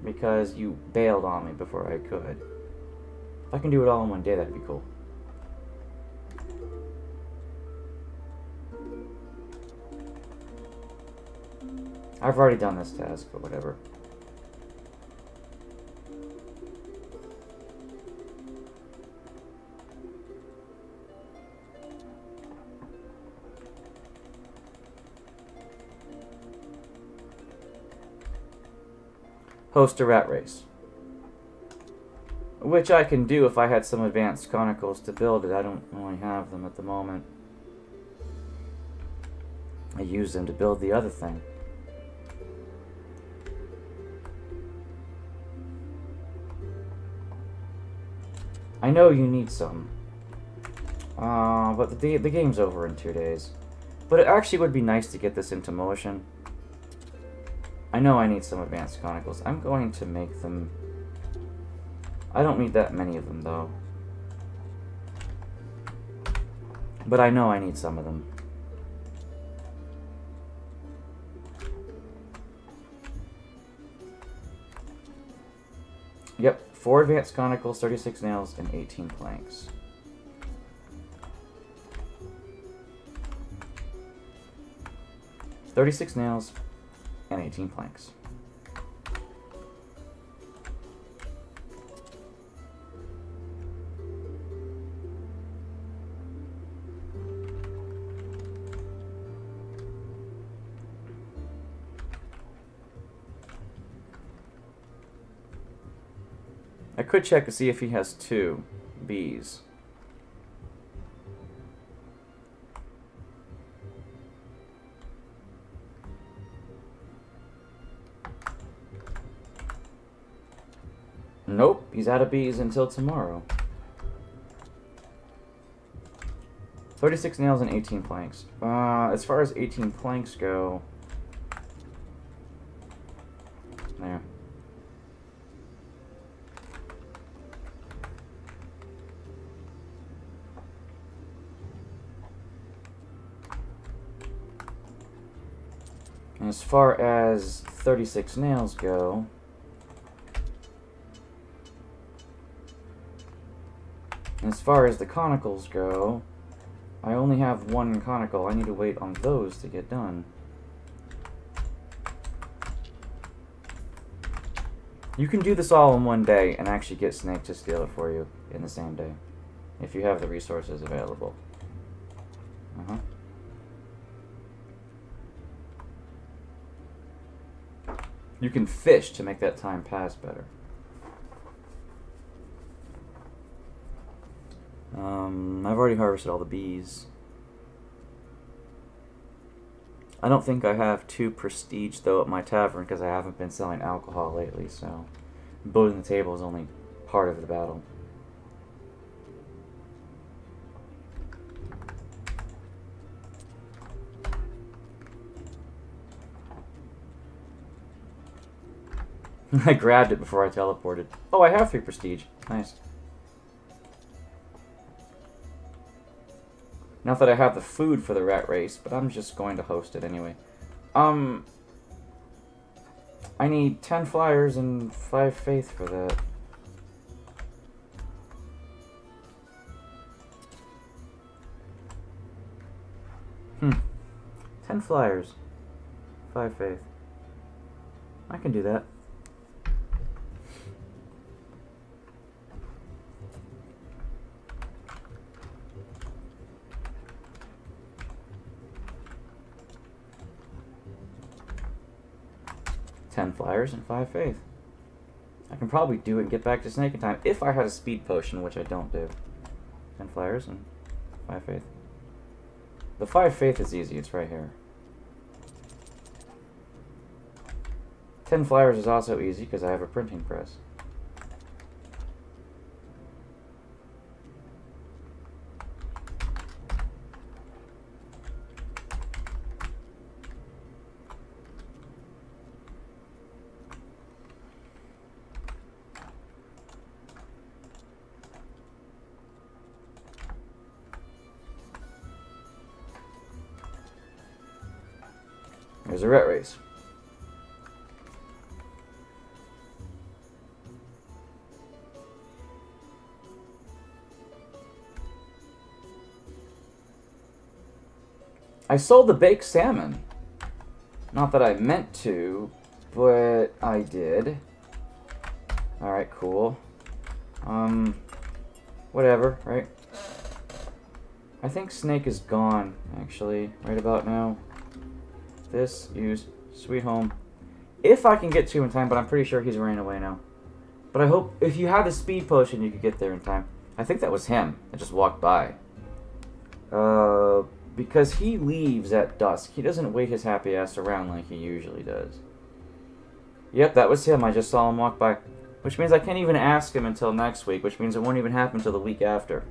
Because you bailed on me before I could. If I can do it all in one day, that'd be cool. I've already done this task, but whatever. Host a rat race. Which I can do if I had some advanced conicals to build it. I don't really have them at the moment. I use them to build the other thing. I know you need some. But the game's over in 2 days. But it actually would be nice to get this into motion. I know I need some advanced conicals. I'm going to make them. I don't need that many of them, though. But I know I need some of them. Yep, 4 advanced conicals, 36 nails, and 18 planks. $36 nails and 18 planks. I could check to see if he has 2 bees. Nope, he's out of bees until tomorrow. 36 nails and 18 planks. As far as 18 planks go... There. And as far as 36 nails go... As far as the conicals go, I only have 1 conical. I need to wait on those to get done. You can do this all in one day and actually get Snake to steal it for you in the same day, if you have the resources available. You can fish to make that time pass better. I've already harvested all the bees. I don't think I have 2 prestige, though, at my tavern, because I haven't been selling alcohol lately, so building the table is only part of the battle. I grabbed it before I teleported. Oh, I have 3 prestige. Nice. Not that I have the food for the rat race, but I'm just going to host it anyway. I need 10 flyers and 5 faith for that. Hmm. 10 flyers. 5 faith. I can do that. Flyers and 5 faith. I can probably do it and get back to Snake in time if I had a speed potion, which I don't do. 10 flyers and 5 faith. The 5 faith is easy, it's right here. 10 flyers is also easy because I have a printing press. There's a rat race. I sold the baked salmon. Not that I meant to, but I did. Alright, cool. Whatever, right? I think Snake is gone, actually, right about now. This, use, sweet home. If I can get to him in time, but I'm pretty sure he's running away now. But I hope, if you have the speed potion, you could get there in time. I think that was him that just walked by. Because he leaves at dusk. He doesn't wait his happy ass around like he usually does. Yep, that was him. I just saw him walk by. Which means I can't even ask him until next week, which means it won't even happen until the week after.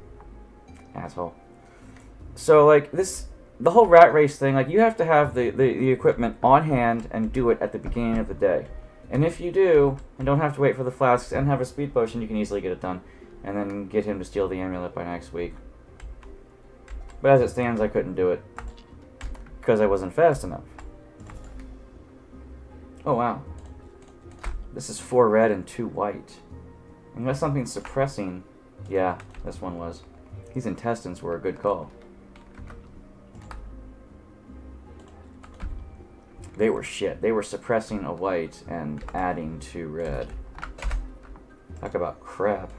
Asshole. So, like, the whole rat race thing, like, you have to have the equipment on hand and do it at the beginning of the day. And if you do, and don't have to wait for the flasks and have a speed potion, you can easily get it done. And then get him to steal the amulet by next week. But as it stands, I couldn't do it. Because I wasn't fast enough. Oh, wow. This is 4 red and 2 white. Unless something's suppressing... Yeah, this one was. These intestines were a good call. They were shit. They were suppressing a white and adding 2 red. Talk about crap.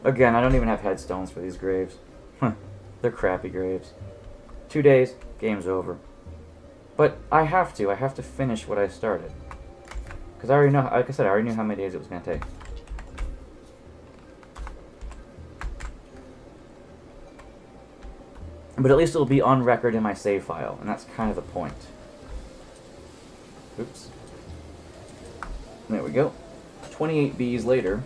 Again, I don't even have headstones for these graves. They're crappy graves. 2 days, game's over. But I have to finish what I started. Because I already know, like I said, I already knew how many days it was going to take. But at least it'll be on record in my save file, and that's kind of the point. Oops. There we go. 28 bees later.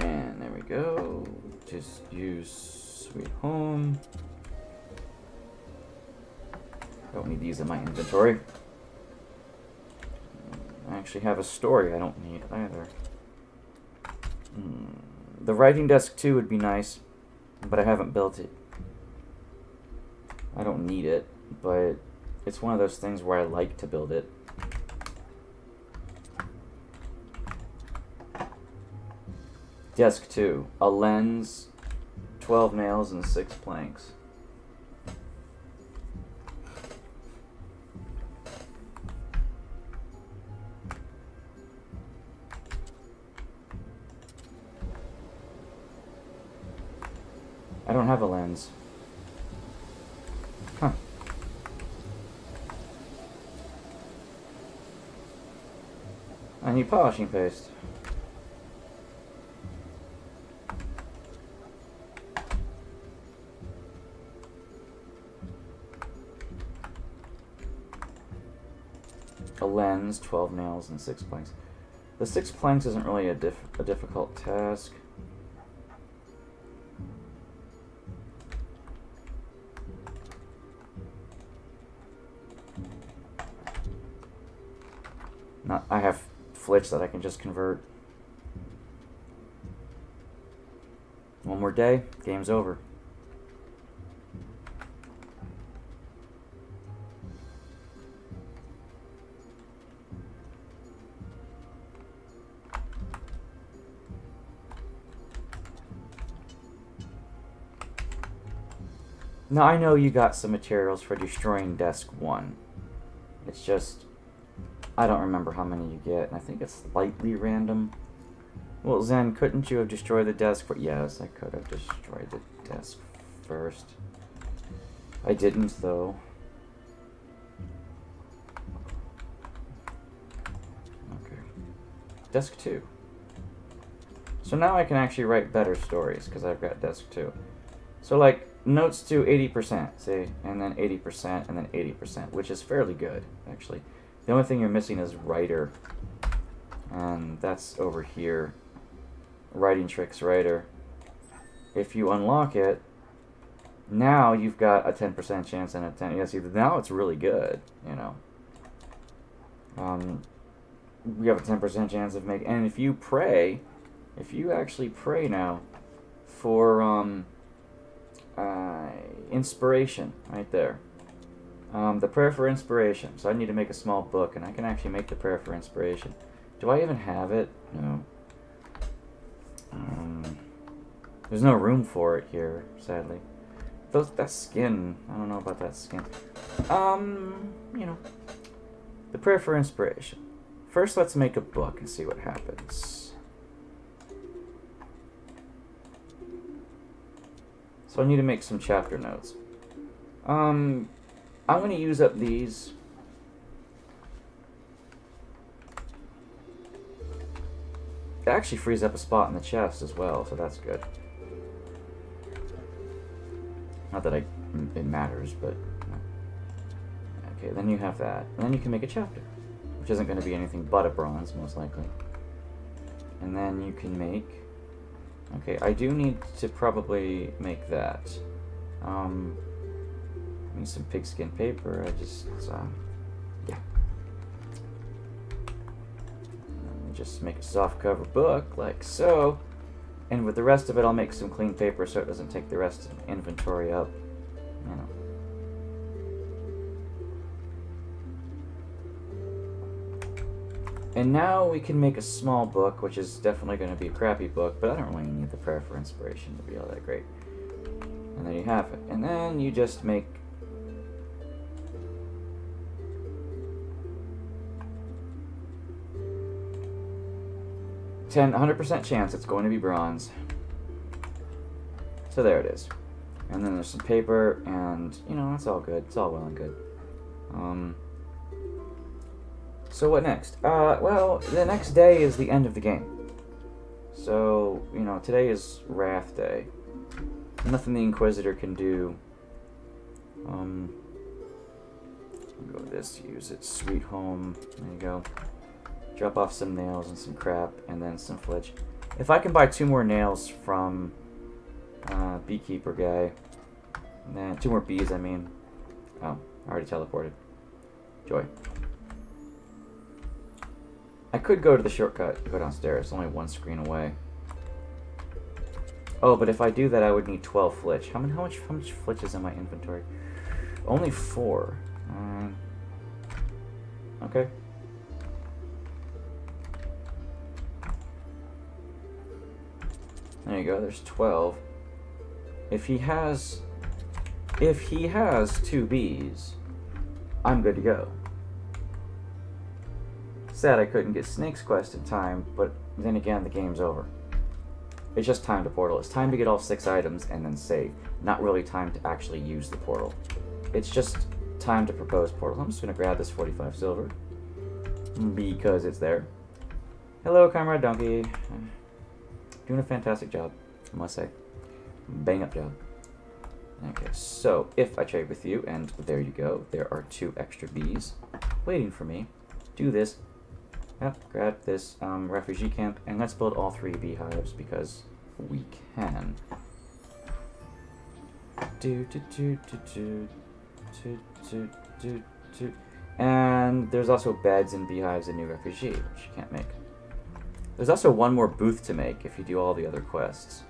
And there we go. Just use Sweet Home. Don't need these in my inventory. I actually have a story I don't need either. The writing desk 2 would be nice, but I haven't built it. I don't need it, but it's one of those things where I like to build it. Desk 2. A lens, 12 nails, and 6 planks. I don't have a lens. Huh. I need polishing paste. A lens, 12 nails, and 6 planks. The 6 planks isn't really a difficult task. I have flitch that I can just convert. One more day, game's over. Now I know you got some materials for destroying desk 1. It's just... I don't remember how many you get, and I think it's slightly random. Well, Zen, couldn't you have destroyed the desk for... Yes, I could have destroyed the desk first. I didn't, though. Okay. Desk 2. So now I can actually write better stories, because I've got desk 2. So, like, notes to 80%, see? And then 80%, and then 80%, which is fairly good, actually. The only thing you're missing is writer. And that's over here. Writing tricks writer. If you unlock it, now you've got a 10% chance and a 10. Yeah, see, now it's really good, you know. We have a 10% chance of making. And if you pray, if you actually pray now for inspiration, right there. The prayer for inspiration. So I need to make a small book, and I can actually make the prayer for inspiration. Do I even have it? No. There's no room for it here, sadly. That skin, I don't know about that skin. You know, the prayer for inspiration. First, let's make a book and see what happens. So I need to make some chapter notes. I'm going to use up these. It actually frees up a spot in the chest as well, so that's good. Not that it matters, but... Okay, then you have that. And then you can make a chapter, which isn't going to be anything but a bronze, most likely. And then you can make... Okay, I do need to probably make that. I need some pigskin paper. I just... yeah. Just make a soft cover book, like so. And with the rest of it, I'll make some clean paper so it doesn't take the rest of the inventory up. You know. And now we can make a small book, which is definitely going to be a crappy book, but I don't really need the prayer for inspiration to be all that great. And then you have it. And then you just make... 100% chance it's going to be bronze. So there it is. And then there's some paper, and, you know, it's all good. It's all well and good. So what next? Well, the next day is the end of the game. So, you know, today is Wrath Day. Nothing the Inquisitor can do. I'll go with this, use it. Sweet Home. There you go. Drop off some nails and some crap, and then some flitch. If I can buy 2 more nails from Beekeeper guy, and then 2 more bees, I mean. Oh, I already teleported. Joy. I could go to the shortcut, go downstairs. It's only 1 screen away. Oh, but if I do that, I would need 12 flitch. How much flitch is in my inventory? Only 4. Okay. There you go, there's 12. If he has 2 bees, I'm good to go. Sad I couldn't get Snake's Quest in time, but then again, the game's over. It's just time to portal. It's time to get all 6 items and then save. Not really time to actually use the portal. It's just time to propose portal. I'm just going to grab this 45 silver, because it's there. Hello, Comrade Donkey. Doing a fantastic job, I must say. Bang up job. Okay, so if I trade with you, and there you go, there are 2 extra bees waiting for me. Do this. Yep, grab this refugee camp, and let's build all 3 beehives because we can. And there's also beds and beehives and new refugee, which you can't make. There's also 1 more booth to make if you do all the other quests.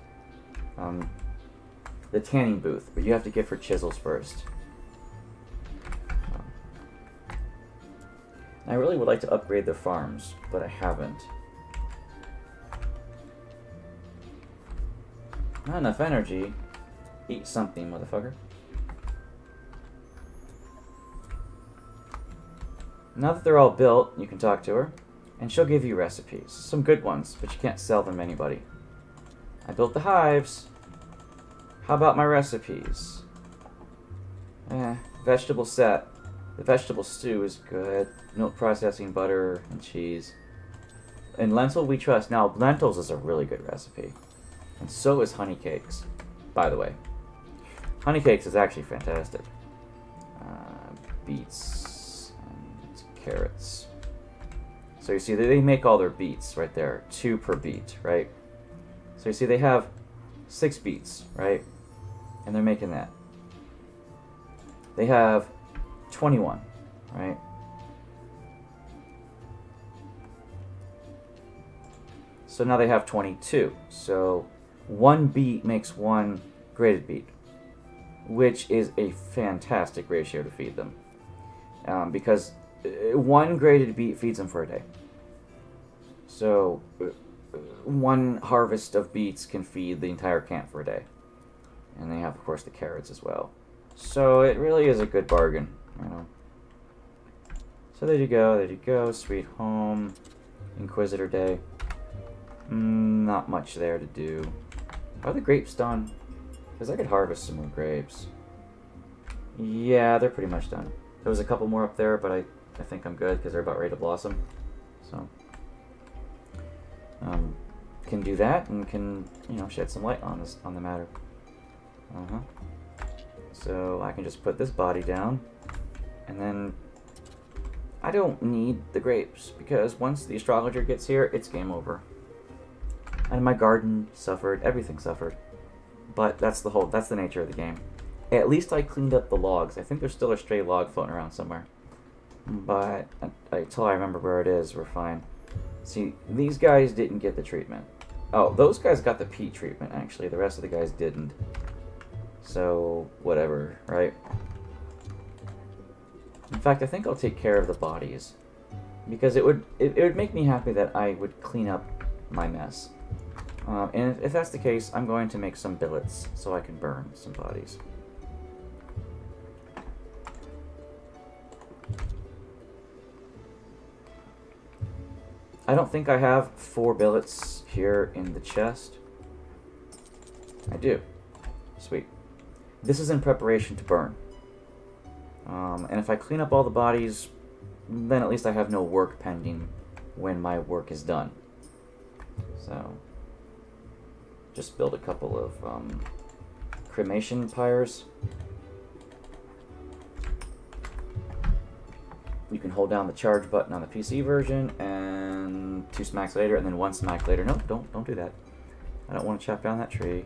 The tanning booth, but you have to give her chisels first. I really would like to upgrade their farms, but I haven't. Not enough energy. Eat something, motherfucker. Now that they're all built, you can talk to her. And she'll give you recipes. Some good ones, but you can't sell them to anybody. I built the hives. How about my recipes? Vegetable set. The vegetable stew is good. Milk processing, butter, and cheese. And lentil we trust. Now, lentils is a really good recipe. And so is honey cakes, by the way. Honey cakes is actually fantastic. Beets and carrots. So you see, they make all their beets right there. 2 per beet, right? So you see, they have 6 beets, right? And they're making that. They have 21, right? So now they have 22. So 1 beet makes 1 grated beet, which is a fantastic ratio to feed them. Because 1 grated beet feeds them for a day. So 1 harvest of beets can feed the entire camp for a day. And they have, of course, the carrots as well. So it really is a good bargain, you know. So there you go, sweet home, Inquisitor Day. Not much there to do. Are the grapes done? Because I could harvest some more grapes. Yeah, they're pretty much done. There was a couple more up there, but I think I'm good because they're about ready to blossom. So, can do that and can, you know, shed some light on the matter. So I can just put this body down, and then I don't need the grapes because once the astrologer gets here, it's game over. And my garden suffered, everything suffered. But that's the nature of the game. At least I cleaned up the logs. I think there's still a stray log floating around somewhere. But until I remember where it is, we're fine. See, these guys didn't get the treatment. Oh, those guys got the peat treatment, actually. The rest of the guys didn't. So, whatever, right? In fact, I think I'll take care of the bodies. Because it would make me happy that I would clean up my mess. And if that's the case, I'm going to make some billets so I can burn some bodies. I don't think I have 4 billets here in the chest. I do. Sweet. This is in preparation to burn. And if I clean up all the bodies, then at least I have no work pending when my work is done. So, just build a couple of cremation pyres. You can hold down the charge button on the PC version, and 2 smacks later, and then 1 smack later. No, don't do that. I don't want to chop down that tree.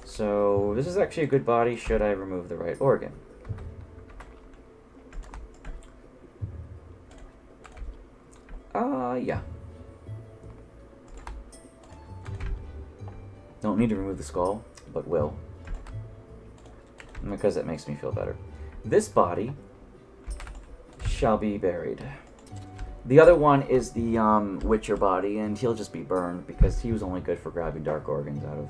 So this is actually a good body should I remove the right organ. Yeah. Don't need to remove the skull, but will. Because it makes me feel better. This body shall be buried. The other one is the Witcher body, and he'll just be burned because he was only good for grabbing dark organs out of.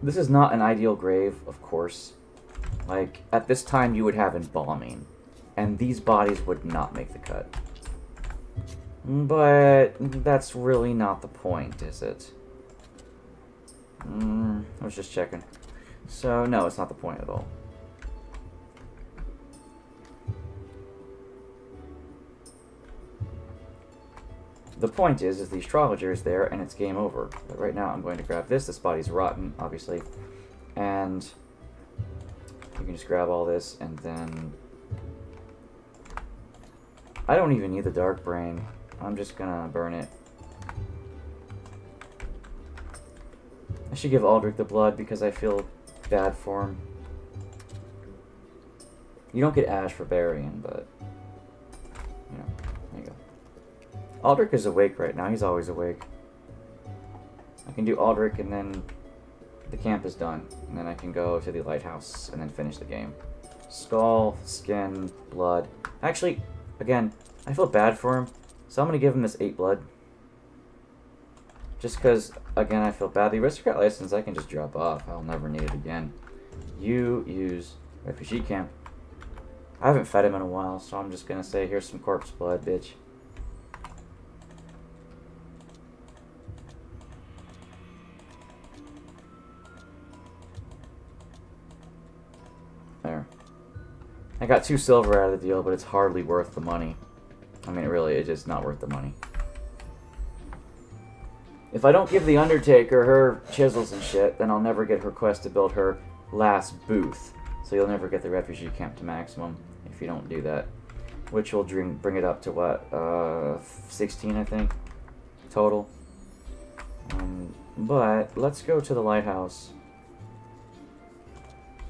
This is not an ideal grave, of course. Like, at this time you would have embalming, and these bodies would not make the cut. But that's really not the point, is it? I was just checking. So, no, it's not the point at all. The point is the astrologer is there, and it's game over. But right now I'm going to grab this. This body's rotten, obviously. And you can just grab all this, and then I don't even need the dark brain. I'm just gonna burn it. I should give Aldrich the blood because I feel bad for him. You don't get ash for burying, but you know, there you go. Aldrich is awake right now. He's always awake. I can do Aldrich, and then the camp is done. And then I can go to the lighthouse and then finish the game. Skull, skin, blood. Actually, again, I feel bad for him. So I'm going to give him this 8 blood. Just because, again, I feel bad. The aristocrat license I can just drop off. I'll never need it again. You use refugee camp. I haven't fed him in a while, so I'm just going to say, here's some corpse blood, bitch. There. I got 2 silver out of the deal, but it's hardly worth the money. I mean, it's just not worth the money. If I don't give the Undertaker her chisels and shit, then I'll never get her quest to build her last booth. So you'll never get the refugee camp to maximum if you don't do that. Which will bring it up to what? 16, I think, total. But let's go to the lighthouse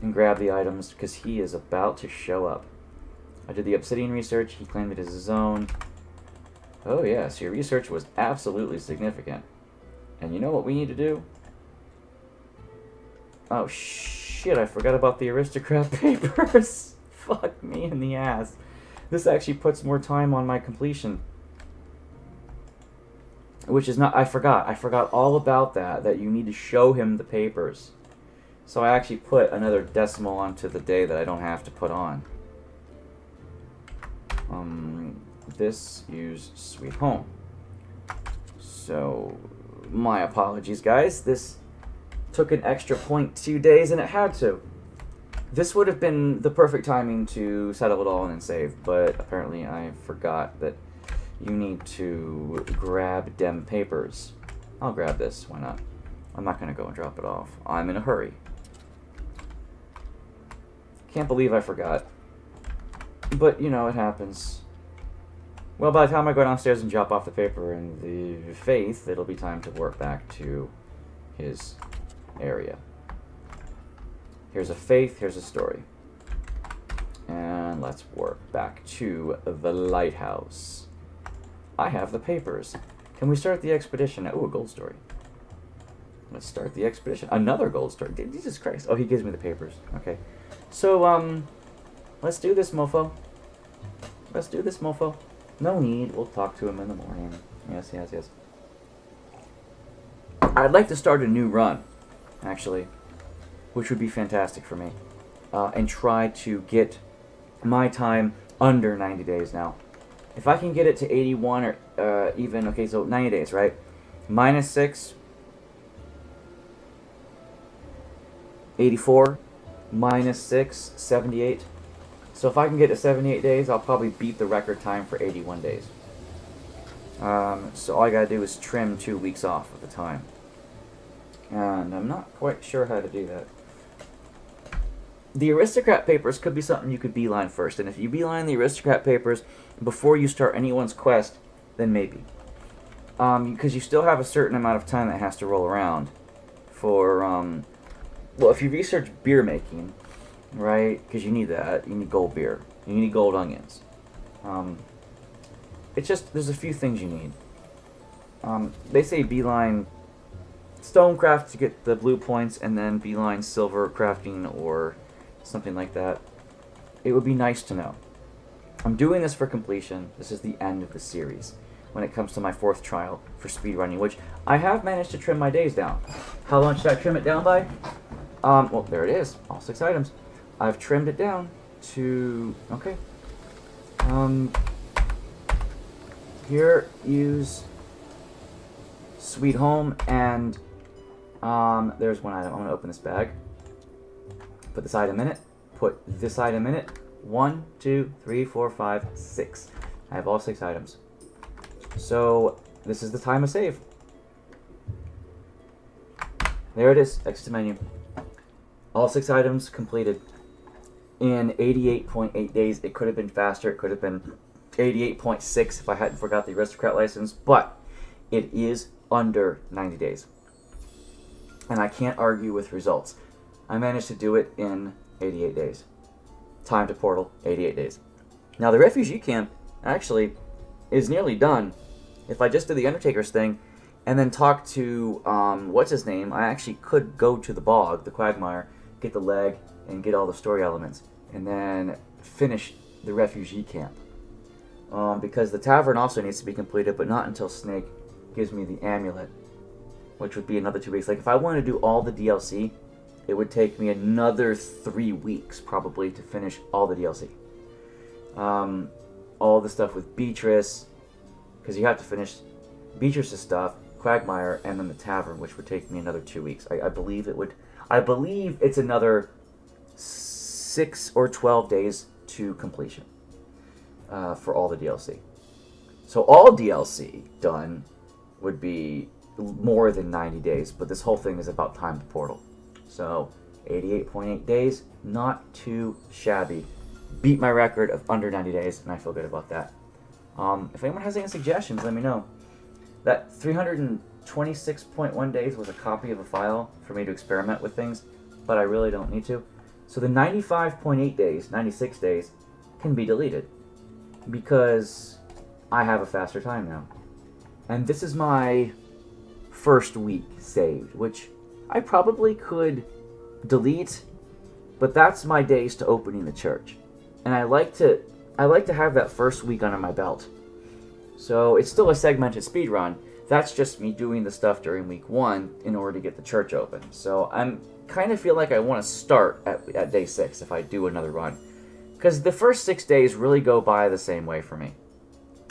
and grab the items, because he is about to show up. I did the obsidian research. He claimed it as his own. Oh yes, your research was absolutely significant. And you know what we need to do? Oh shit, I forgot about the aristocrat papers. Fuck me in the ass. This actually puts more time on my completion. Which is not... I forgot all about that you need to show him the papers. So I actually put another decimal onto the day that I don't have to put on. This use Sweet Home. So, my apologies, guys. This took an extra 0.2 days, and it had to. This would have been the perfect timing to settle it all and then save, but apparently I forgot that you need to grab dem papers. I'll grab this, why not? I'm not going to go and drop it off. I'm in a hurry. Can't believe I forgot. But, you know, it happens. Well, by the time I go downstairs and drop off the paper and the faith, it'll be time to work back to his area. Here's a faith, here's a story. And let's work back to the lighthouse. I have the papers. Can we start the expedition? Ooh, a gold story. Let's start the expedition. Another gold story. Jesus Christ. Oh, he gives me the papers. Okay. So, let's do this, mofo. Let's do this, mofo. No need. We'll talk to him in the morning. Yes, yes, yes. I'd like to start a new run, actually, which would be fantastic for me, and try to get my time under 90 days now. If I can get it to 81 or even, okay, so 90 days, right? Minus 6, 84, minus 6, 78. So if I can get to 78 days, I'll probably beat the record time for 81 days. So all I gotta do is trim 2 weeks off of the time. And I'm not quite sure how to do that. The aristocrat papers could be something you could beeline first. And if you beeline the aristocrat papers before you start anyone's quest, then maybe. Because you still have a certain amount of time that has to roll around for, well, if you research beer making, right, because you need that, you need gold beer, you need gold onions. It's just, there's a few things you need. They say beeline stonecraft to get the blue points, and then beeline silver crafting or something like that. It would be nice to know. I'm doing this for completion. This is the end of the series when it comes to my 4th trial for speedrunning, which I have managed to trim my days down. How long should I trim it down by? Well, there it is. All 6 items. I've trimmed it down to... Okay. Here, use Sweet Home, and there's one item. I'm going to open this bag. Put this item in it. Put this item in it. 1, 2, 3, 4, 5, 6. I have all 6 items. So, this is the time of save. There it is. Exit to menu. All 6 items completed in 88.8 days. It could have been faster. It could have been 88.6 if I hadn't forgot the aristocrat license. But it is under 90 days. And I can't argue with results. I managed to do it in 88 days. Time to portal, 88 days. Now the refugee camp actually is nearly done. If I just did the Undertaker's thing and then talk to, what's his name, I actually could go to the bog, the quagmire, get the leg, and get all the story elements, and then finish the refugee camp. Because the tavern also needs to be completed, but not until Snake gives me the amulet, which would be another 2 weeks. Like, if I wanted to do all the DLC, it would take me another 3 weeks, probably, to finish all the DLC. All the stuff with Beatrice, because you have to finish Beatrice's stuff, Quagmire, and then the tavern, which would take me another 2 weeks. I believe it would... I believe it's another 6 or 12 days to completion for all the DLC. So all DLC done would be more than 90 days, but this whole thing is about time to portal. So 88.8 days, not too shabby. Beat my record of under 90 days, and I feel good about that. If anyone has any suggestions, let me know. That 326.1 days was a copy of a file for me to experiment with things, but I really don't need to. So the 95.8 days, 96 days, can be deleted because I have a faster time now. And this is my first week saved, which I probably could delete, but that's my days to opening the church. And I like to have that first week under my belt. So it's still a segmented speedrun. That's just me doing the stuff during week 1 in order to get the church open. So I'm kind of feel like I want to start at day 6 if I do another run. Because the first 6 days really go by the same way for me.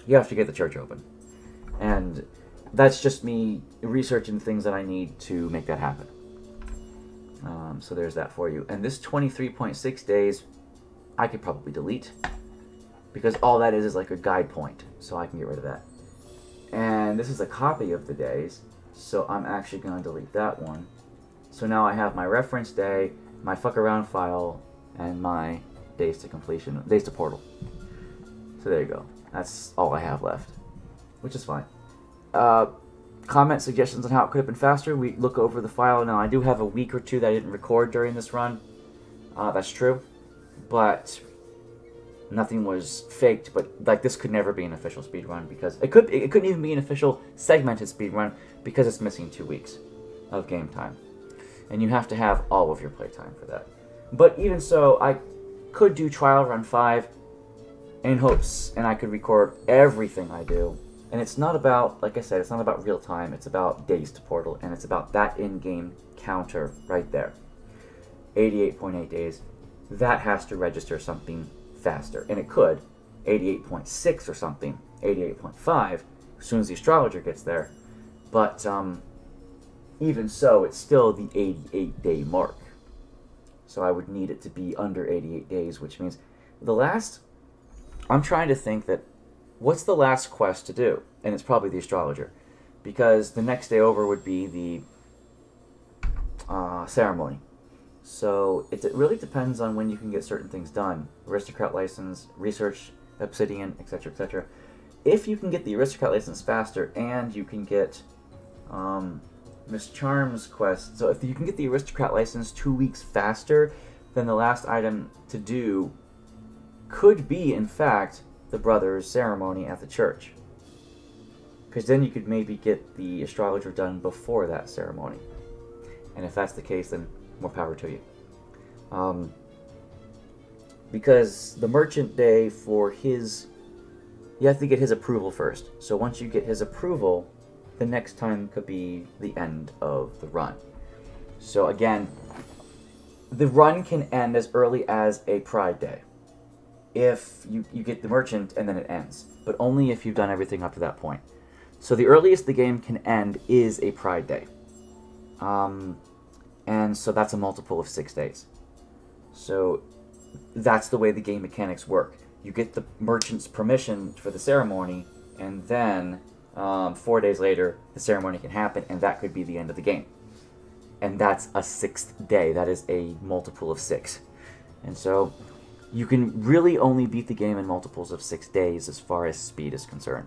You have to get the church open. And that's just me researching things that I need to make that happen. So there's that for you. And this 23.6 days, I could probably delete. Because all that is like a guide point. So I can get rid of that. And this is a copy of the days. So I'm actually going to delete that one. So now I have my reference day, my fuck around file, and my days to completion, days to portal. So there you go. That's all I have left, which is fine. Comment suggestions on how it could have been faster. We look over the file. Now I do have a week or two that I didn't record during this run. That's true, but nothing was faked. But like this could never be an official speedrun because it couldn't even be an official segmented speedrun because it's missing 2 weeks of game time. And you have to have all of your playtime for that. But even so, I could do Trial Run 5 in hopes, and I could record everything I do. And it's not about, like I said, it's not about real time. It's about days to portal, and it's about that in-game counter right there. 88.8 days. That has to register something faster. And it could. 88.6 or something. 88.5 as soon as the astrologer gets there. But, even so, it's still the 88-day mark. So I would need it to be under 88 days, which means the last... I'm trying to think that, what's the last quest to do? And it's probably the astrologer. Because the next day over would be the ceremony. So it really depends on when you can get certain things done. Aristocrat license, research, obsidian, etc., etc. If you can get the aristocrat license faster and you can get... Miss Charm's quest. So if you can get the aristocrat license 2 weeks faster, then the last item to do could be, in fact, the brother's ceremony at the church. Because then you could maybe get the astrologer done before that ceremony. And if that's the case, then more power to you. Because the merchant day for his... You have to get his approval first. So once you get his approval... the next time could be the end of the run. So again, the run can end as early as a Pride Day. If you get the merchant and then it ends. But only if you've done everything up to that point. So the earliest the game can end is a Pride Day. And so that's a multiple of 6 days. So that's the way the game mechanics work. You get the merchant's permission for the ceremony, and then... 4 days later, the ceremony can happen, and that could be the end of the game. And that's a 6th day. That is a multiple of 6. And so, you can really only beat the game in multiples of 6 days as far as speed is concerned.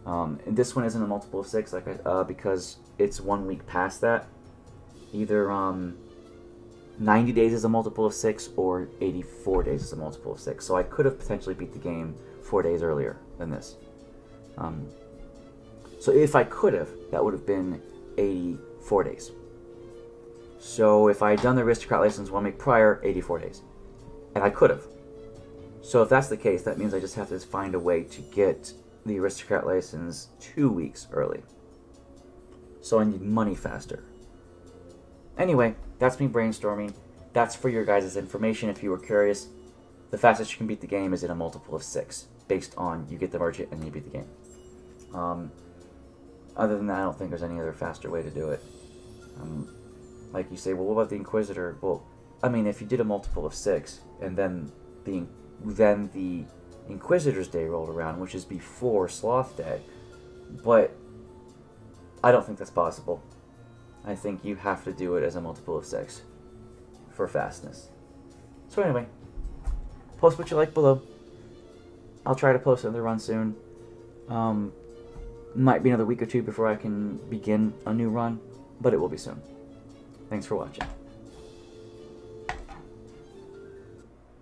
And this one isn't a multiple of 6, because it's 1 week past that. Either 90 days is a multiple of 6, or 84 days is a multiple of 6. So I could have potentially beat the game 4 days earlier than this. So if I could have, that would have been 84 days. So if I had done the aristocrat license 1 week prior, 84 days. And I could have. So if that's the case, that means I just have to find a way to get the aristocrat license 2 weeks early. So I need money faster. Anyway, that's me brainstorming. That's for your guys' information if you were curious. The fastest you can beat the game is in a multiple of 6, based on you get the merchant and you beat the game. Other than that, I don't think there's any other faster way to do it. Like you say, well, what about the Inquisitor? Well, I mean, if you did a multiple of 6, and then the then the Inquisitor's Day rolled around, which is before Sloth Day. But I don't think that's possible. I think you have to do it as a multiple of 6 for fastness. So anyway, post what you like below. I'll try to post another run soon. Might be another week or two before I can begin a new run, but it will be soon. Thanks for watching.